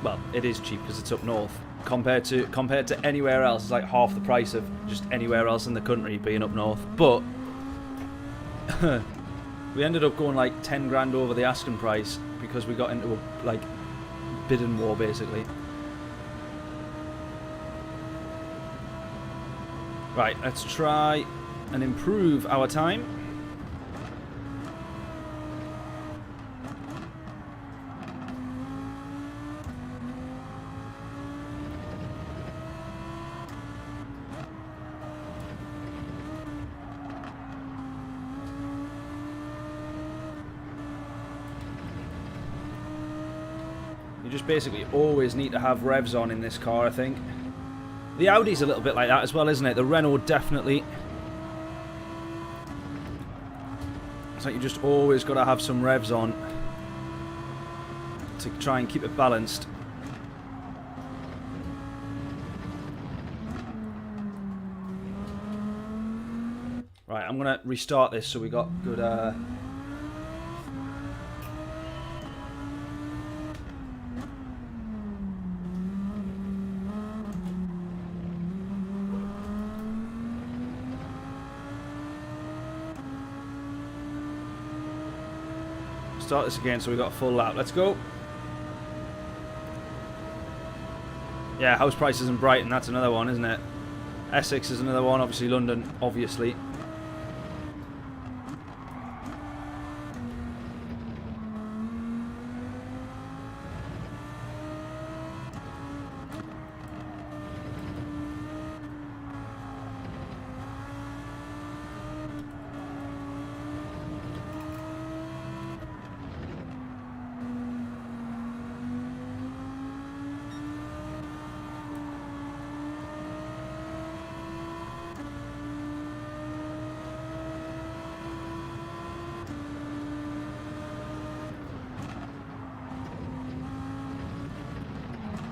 Well, it is cheap because it's up north. Compared to anywhere else, it's like half the price of just anywhere else in the country being up north. But we ended up going like 10 grand over the asking price because we got into a like bidding war basically. Right, let's try and improve our time. just basically always need to have revs on in this car, I think. The Audi's a little bit like that as well, isn't it? The Renault definitely. It's like you just always got to have some revs on to try and keep it balanced. Right, I'm going to restart this so we got good... Start this again so we got a full lap. Let's go. Yeah, house prices in Brighton, that's another one, isn't it? Essex is another one, obviously London, obviously.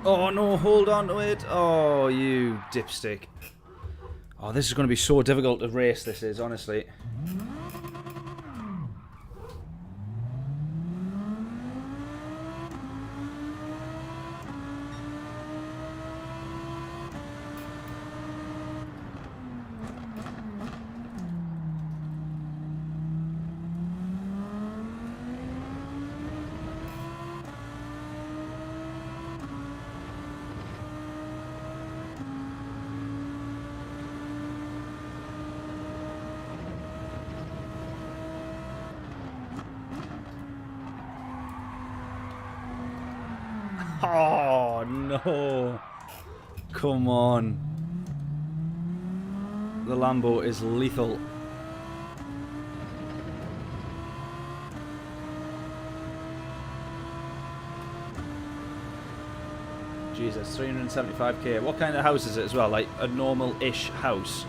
Oh no, hold on to it. Oh, you dipstick. Oh, this is going to be so difficult to race, this is, honestly. Oh, no. Come on. The Lambo is lethal. Jesus, 375k. What kind of house is it as well? Like a normal-ish house?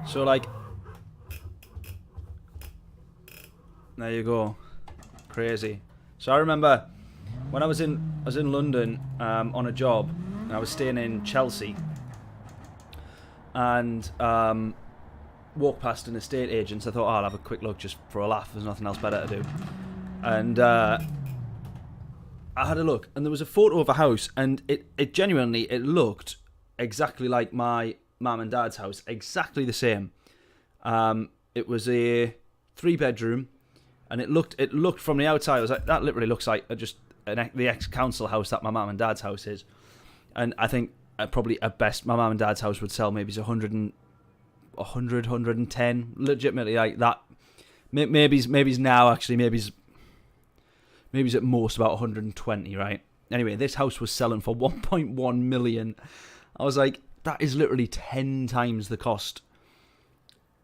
So like, there you go, crazy. So I remember when I was in London on a job, and I was staying in Chelsea, and walked past an estate agent. So I thought, oh, I'll have a quick look just for a laugh. There's nothing else better to do, and I had a look, and there was a photo of a house, and it genuinely looked exactly like my mum and dad's house, exactly the same. It was a 3-bedroom, and it looked from the outside. I was like, that literally looks like just the ex-council house that my mum and dad's house is. And I think probably at best, my mum and dad's house would sell maybe 110, 110, legitimately like that. Maybe's now actually maybe's at most about 120, right? Anyway, this house was selling for 1.1 million. I was like, that is literally 10 times the cost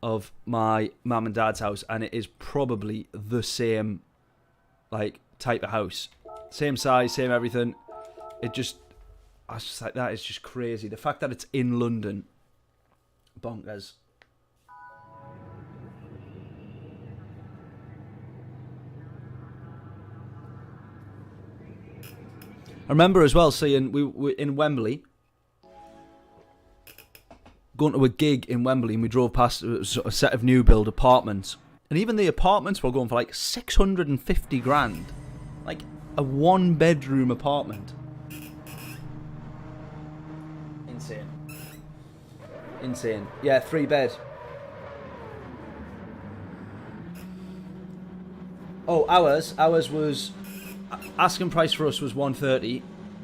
of my mum and dad's house, and it is probably the same like type of house, same size, same everything. I was just like, that is just crazy. The fact that it's in London, bonkers. I remember as well seeing we were in Wembley, going to a gig in Wembley, and we drove past a set of new build apartments, and even the apartments were going for like 650 grand, like a 1-bedroom apartment. Insane. Yeah, 3-bed. Oh, ours was, asking price for us was 130.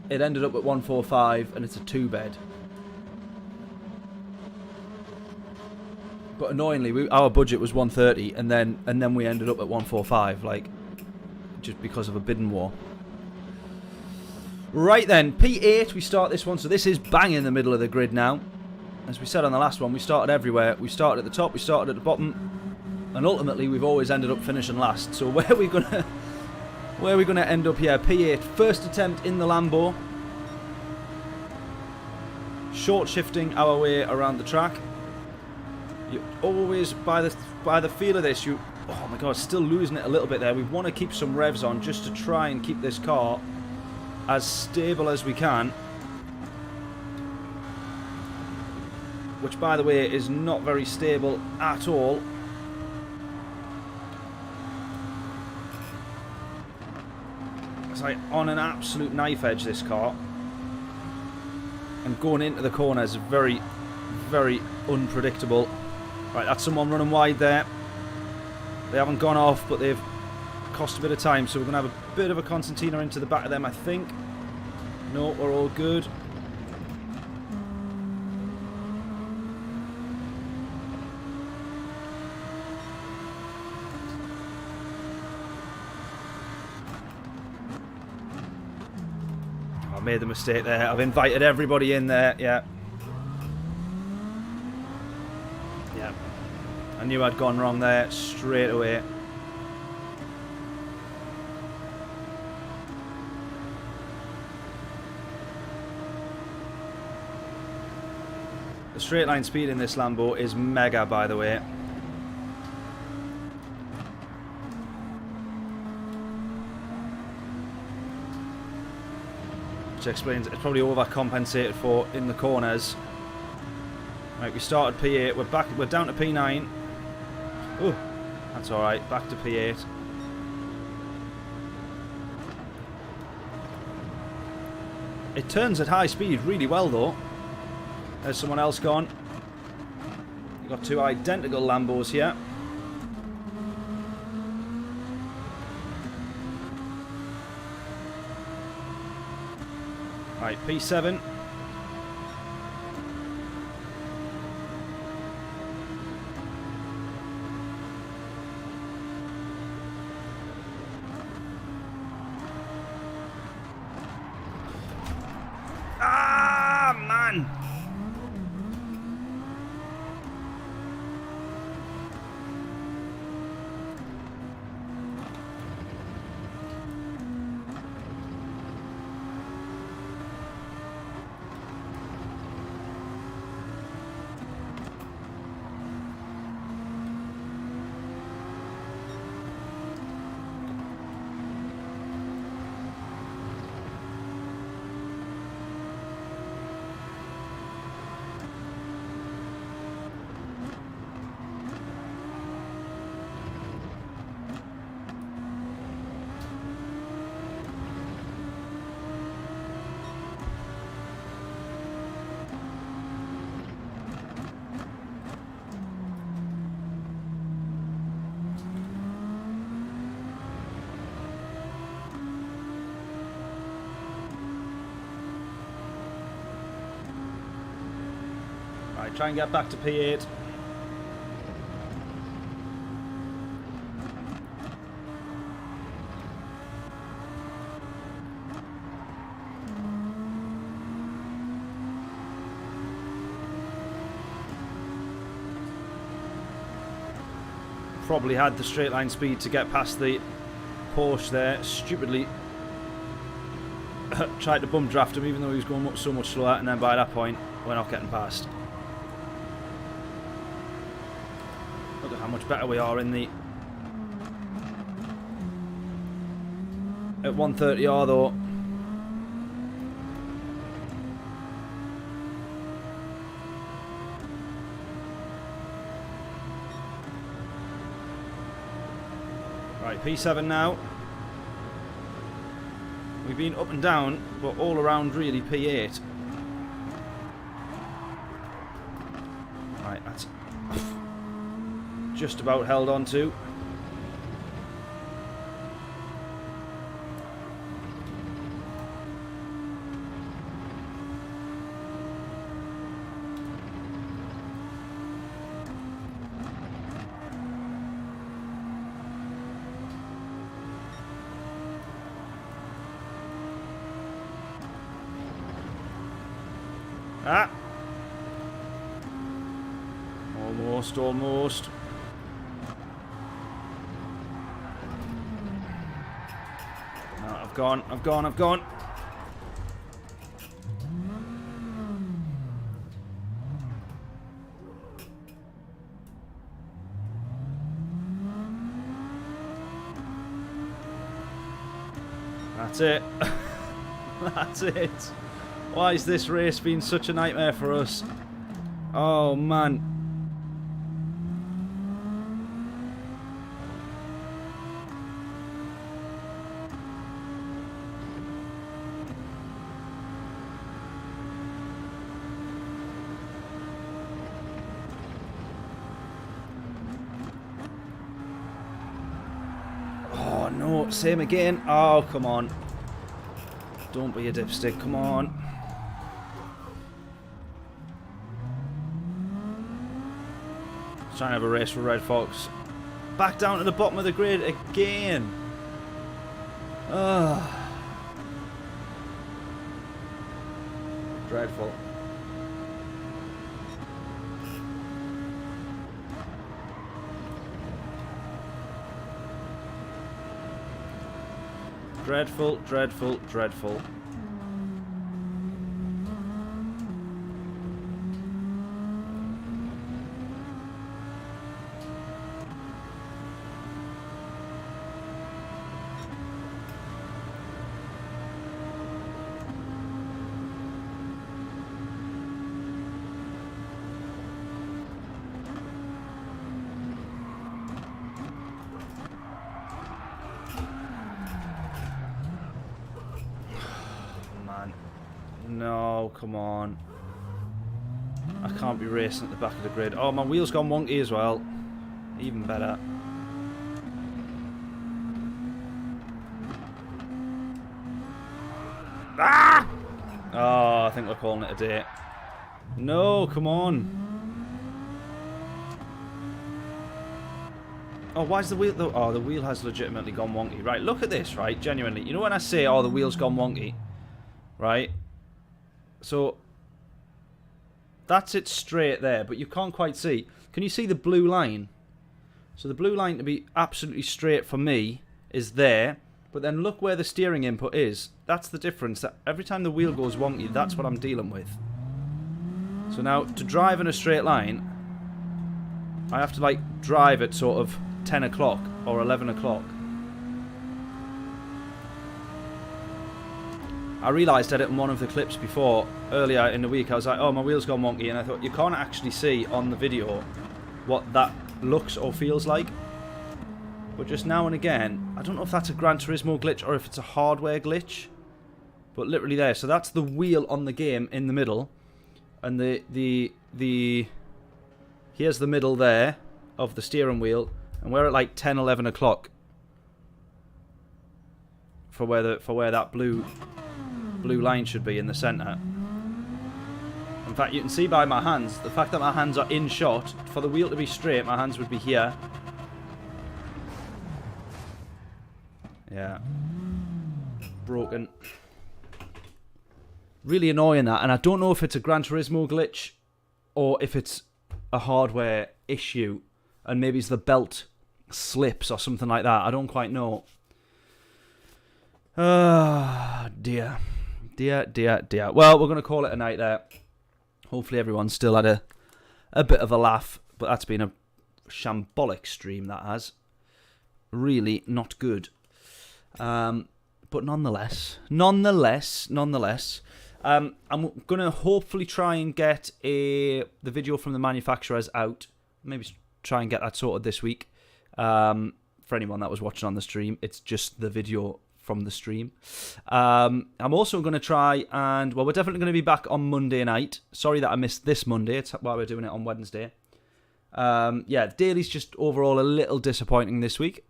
It ended up at 145, and it's a 2-bed. But annoyingly, our budget was 130, and then we ended up at 145, like, just because of a bidding war. Right then, P8, we start this one. So this is bang in the middle of the grid now. As we said on the last one, we started everywhere. We started at the top, we started at the bottom, and ultimately we've always ended up finishing last. So where are we gonna end up here? P8, first attempt in the Lambo. Short shifting our way around the track. You always, by the feel of this, oh my god, still losing it a little bit there. We want to keep some revs on just to try and keep this car as stable as we can. Which, by the way, is not very stable at all. It's like on an absolute knife edge, this car. And going into the corner is very, very unpredictable. Right, that's someone running wide there. They haven't gone off, but they've cost a bit of time. So we're going to have a bit of a concertina into the back of them, I think. No, we're all good. I made the mistake there. I've invited everybody in there. Yeah. Yeah. I knew I'd gone wrong there straight away. The straight line speed in this Lambo is mega, by the way. Which explains it's probably overcompensated for in the corners. Right, we started P8. We're down to P9. Oh, that's all right. Back to P8. It turns at high speed really well, though. There's someone else gone. You've got two identical Lambos here. Right, P7. Ah, man! Right, try and get back to P8. Probably had the straight line speed to get past the Porsche there. Stupidly tried to bump draft him even though he was going so much slower, and then by that point we're not getting past. Look at how much better we are in the at 130R though. Right, P7 now. We've been up and down, but all around really P8. Right, that's just about held on to. Ah! Almost, almost. No, I've gone, I've gone, I've gone. That's it. That's it. Why is this race been such a nightmare for us? Oh, man. Oh, no. Same again. Oh, come on. Don't be a dipstick. Come on. Trying to have a race for Red Fox. Back down to the bottom of the grid again. Ugh. Dreadful. Dreadful, dreadful, dreadful. No, come on. I can't be racing at the back of the grid. Oh, my wheel's gone wonky as well. Even better. Ah! Oh, I think we're calling it a day. No, come on. Oh, why is the wheel... Oh, the wheel has legitimately gone wonky. Right, look at this, right? Genuinely. You know when I say, oh, the wheel's gone wonky? Right? So, that's it straight there, but you can't quite see. Can you see the blue line? So the blue line to be absolutely straight for me is there, but then look where the steering input is. That's the difference. That every time the wheel goes wonky, that's what I'm dealing with. So now, to drive in a straight line, I have to, like, drive at sort of 10 o'clock or 11 o'clock. I realised editing one of the clips before, earlier in the week, I was like, oh, my wheel's gone wonky, and I thought, you can't actually see on the video what that looks or feels like. But just now and again, I don't know if that's a Gran Turismo glitch or if it's a hardware glitch, but literally there. So that's the wheel on the game in the middle, and here's the middle there of the steering wheel, and we're at like 10, 11 o'clock for where that blue line should be in the centre. In fact, you can see by my hands, the fact that my hands are in shot, for the wheel to be straight, my hands would be here. Yeah. Broken. Really annoying that, and I don't know if it's a Gran Turismo glitch or if it's a hardware issue, and maybe it's the belt slips or something like that. I don't quite know. Ah, dear. Dear, dear, dear. Well, we're going to call it a night there. Hopefully everyone's still had a bit of a laugh, but that's been a shambolic stream, that has. Really not good. But nonetheless, I'm going to hopefully try and get the video from the manufacturers out. Maybe try and get that sorted this week. For anyone that was watching on the stream, it's just the video from the stream. I'm also going to try and... Well, we're definitely going to be back on Monday night. Sorry that I missed this Monday. It's why we're doing it on Wednesday. Yeah, daily's just overall a little disappointing this week.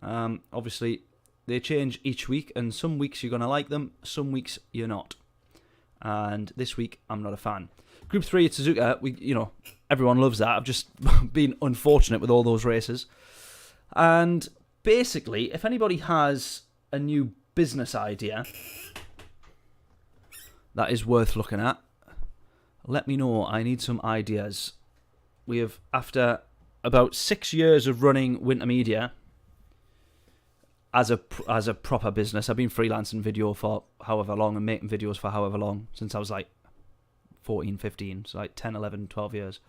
Obviously, they change each week, and some weeks you're going to like them, some weeks you're not. And this week, I'm not a fan. Group 3 at Suzuka, everyone loves that. I've just been unfortunate with all those races. And basically, if anybody has a new business idea that is worth looking at, let me know. I need some ideas. We have, after about 6 years of running Winter Media as a proper business, I've been freelancing video for however long and making videos for however long, since I was like 14, 15, so like 10, 11, 12 years.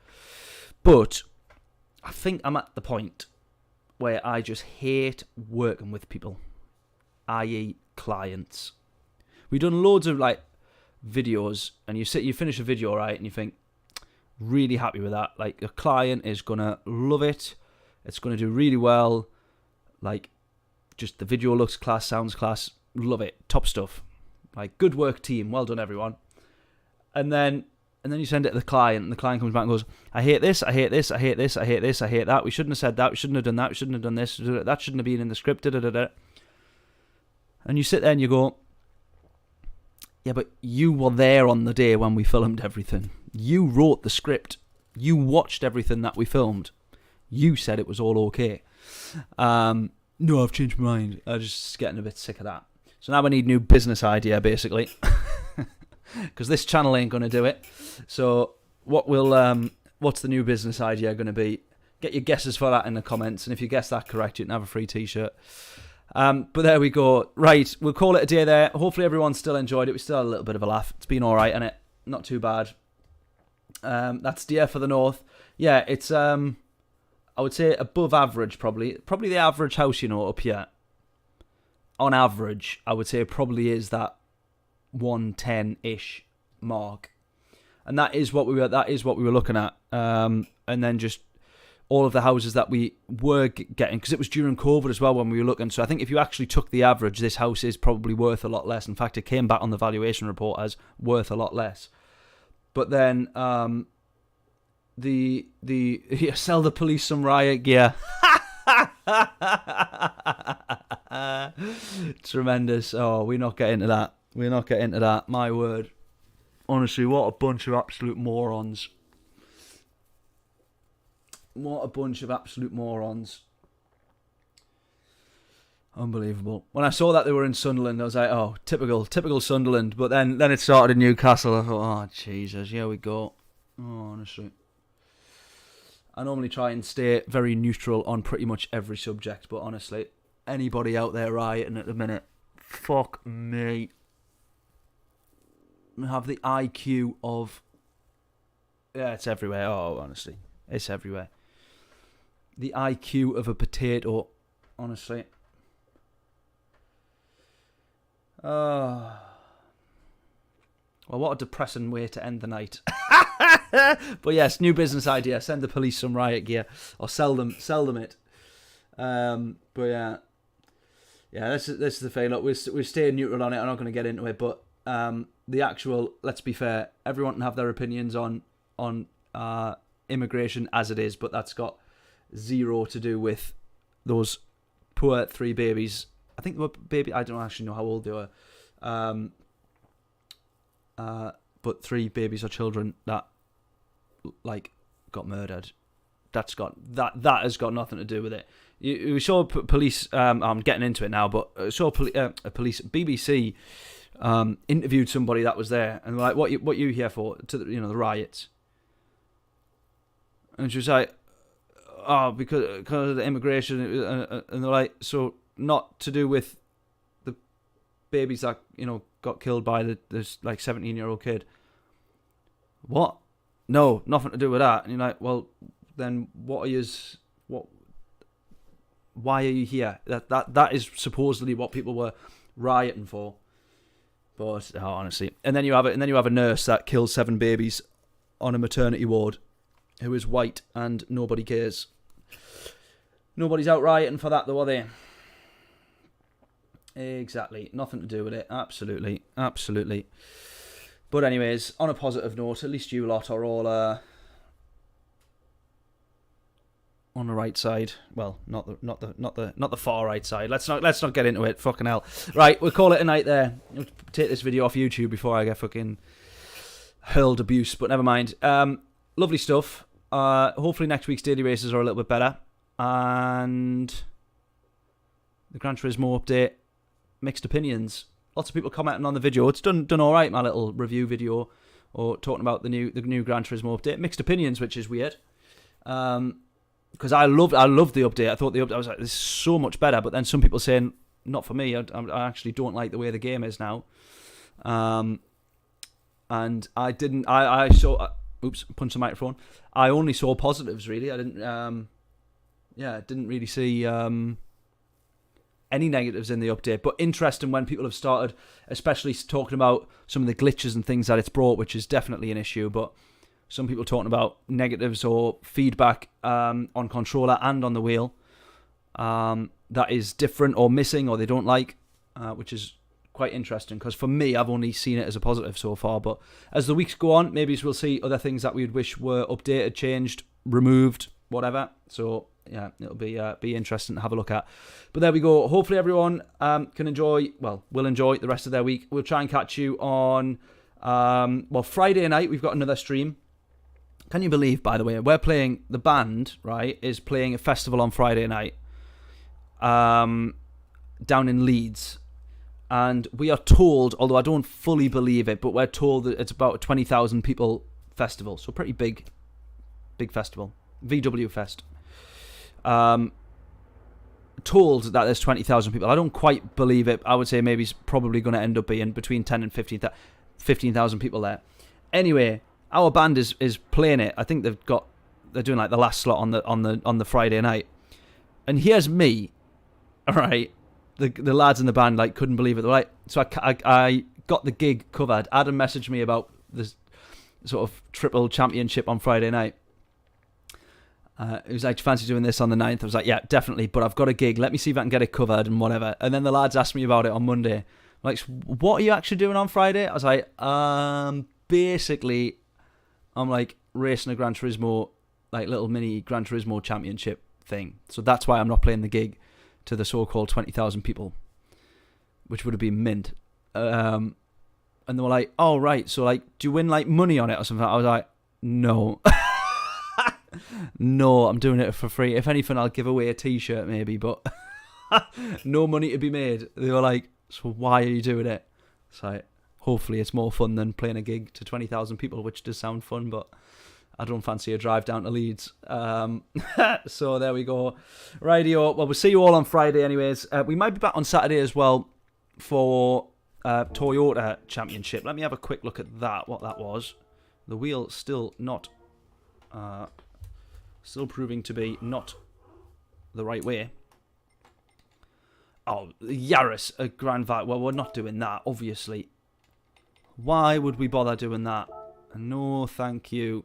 But I think I'm at the point where I just hate working with people, i.e. clients. We've done loads of like videos, and you finish a video, right, and you think, really happy with that. Like, a client is gonna love it. It's gonna do really well. Like, just the video looks class, sounds class, love it, top stuff. Like, good work, team, well done, everyone. And then you send it to the client, and the client comes back and goes, I hate this, I hate this, I hate this, I hate this, I hate that. We shouldn't have said that. We shouldn't have done that. We shouldn't have done this. That shouldn't have been in the script. Da, da, da, da. And you sit there and you go, yeah, but you were there on the day when we filmed everything. You wrote the script. You watched everything that we filmed. You said it was all okay. No, I've changed my mind. I'm just getting a bit sick of that. So now I need a new business idea, basically. Because this channel ain't going to do it. So what's the new business idea going to be? Get your guesses for that in the comments. And if you guess that correct, you can have a free t-shirt. But there we go. Right, we'll call it a day there. Hopefully everyone still enjoyed it. We still had a little bit of a laugh. It's been all right, innit? Not too bad. That's Deer for the North. Yeah, it's I would say above average, probably the average house, you know, up here. On average, I would say it probably is that 110-ish mark, and that is what we were looking at. And then just all of the houses that we were getting, because it was during COVID as well when we were looking. So I think if you actually took the average, this house is probably worth a lot less. In fact, it came back on the valuation report as worth a lot less. But then sell the police some riot gear. Tremendous. Oh, we're not getting into that. We're not getting into that. My word. Honestly, what a bunch of absolute morons. What a bunch of absolute morons. Unbelievable. When I saw that they were in Sunderland, I was like, oh, typical Sunderland. But then it started in Newcastle. I thought, oh, Jesus, here we go. Oh, honestly. I normally try and stay very neutral on pretty much every subject, but honestly, anybody out there rioting at the minute, fuck me. I have the IQ of... Yeah, it's everywhere. Oh, honestly. It's everywhere. The IQ of a potato, honestly. Well, what a depressing way to end the night. But yes, new business idea. Send the police some riot gear, or sell them it. But yeah, this is the thing. Look, we're staying neutral on it. I'm not going to get into it, but the actual, let's be fair, everyone can have their opinions on immigration as it is, but that's got zero to do with those poor 3 babies. I think they were baby. I don't actually know how old they were. But 3 babies or children that like got murdered. That has got nothing to do with it. You saw police. I'm getting into it now, but saw police. BBC interviewed somebody that was there, and like, what you here for? To the riots. And she was like, oh, because of the immigration, and they're like, so not to do with the babies that got killed by this like 17-year-old kid. What? No, nothing to do with that. And you're like, well, then why are you here? That is supposedly what people were rioting for. But honestly, and then you have a nurse that kills 7 babies on a maternity ward, who is white, and nobody cares. Nobody's out rioting for that, though, are they? Exactly. Nothing to do with it. Absolutely. But anyways, on a positive note, at least you lot are all on the right side. Well, not the far right side. Let's not get into it. Fucking hell. Right, we'll call it a night there. I'll take this video off YouTube before I get fucking hurled abuse. But never mind. Lovely stuff. Hopefully next week's daily races are a little bit better, and the Gran Turismo update. Mixed opinions. Lots of people commenting on the video. It's done all right, my little review video or talking about the new Gran Turismo update. Mixed opinions, which is weird. Because I loved the update. I thought the update, I was like, this is so much better. But then some people saying, not for me. I actually don't like the way the game is now. And I didn't. I saw. Oops, punched the microphone. I only saw positives, really. I didn't. Didn't really see any negatives in the update. But interesting when people have started, especially talking about some of the glitches and things that it's brought, which is definitely an issue. But some people talking about negatives or feedback on controller and on the wheel that is different or missing or they don't like, which is quite interesting. Because for me, I've only seen it as a positive so far. But as the weeks go on, maybe we'll see other things that we'd wish were updated, changed, removed, whatever. So yeah, it'll be interesting to have a look at. But there we go. Hopefully everyone will enjoy the rest of their week. We'll try and catch you on Friday night. We've got another stream. Can you believe, by the way, the band, right, is playing a festival on Friday night down in Leeds. And we are told, although I don't fully believe it, but we're told that it's about a 20,000 people festival. So pretty big festival. VW Fest. Told that there's 20,000 people. I don't quite believe it. I would say maybe it's probably going to end up being between 10 and 15,000 people there. Anyway, our band is playing it. I think they're doing like the last slot on the Friday night. And here's me, all right. The lads in the band like couldn't believe it. They're like, so I got the gig covered. Adam messaged me about this sort of triple championship on Friday night. He was like, fancy doing this on the 9th? I was like, yeah, definitely, but I've got a gig. Let me see if I can get it covered and whatever. And then the lads asked me about it on Monday. Like, what are you actually doing on Friday? I was like, basically, I'm like racing a Gran Turismo, like little mini Gran Turismo championship thing. So that's why I'm not playing the gig to the so-called 20,000 people, which would have been mint. And they were like, oh, right, so like, do you win like money on it or something? I was like, no. No, I'm doing it for free. If anything, I'll give away a t-shirt maybe, but no money to be made. They were like, so why are you doing it? So hopefully it's more fun than playing a gig to 20,000 people, which does sound fun, but I don't fancy a drive down to Leeds. So there we go. Rightio. Well, we'll see you all on Friday anyways. We might be back on Saturday as well for Toyota Championship. Let me have a quick look at that, what that was. The wheel still not... still proving to be not the right way. Oh, Yaris, a Grand Vat. Well, we're not doing that, obviously. Why would we bother doing that? No, thank you.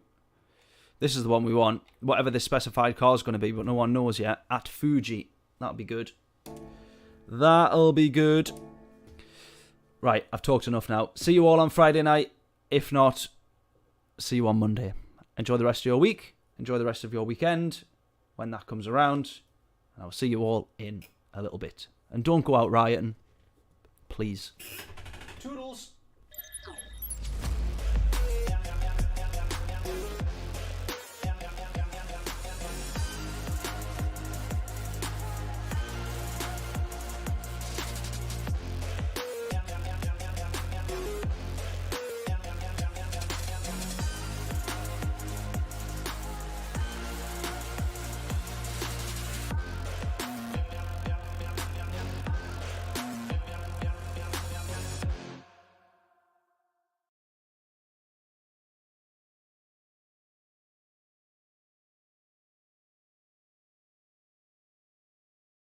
This is the one we want. Whatever the specified car is going to be, but no one knows yet. At Fuji. That'll be good. That'll be good. Right, I've talked enough now. See you all on Friday night. If not, see you on Monday. Enjoy the rest of your week. Enjoy the rest of your weekend when that comes around. And I'll see you all in a little bit. And don't go out rioting. Please. Toodles.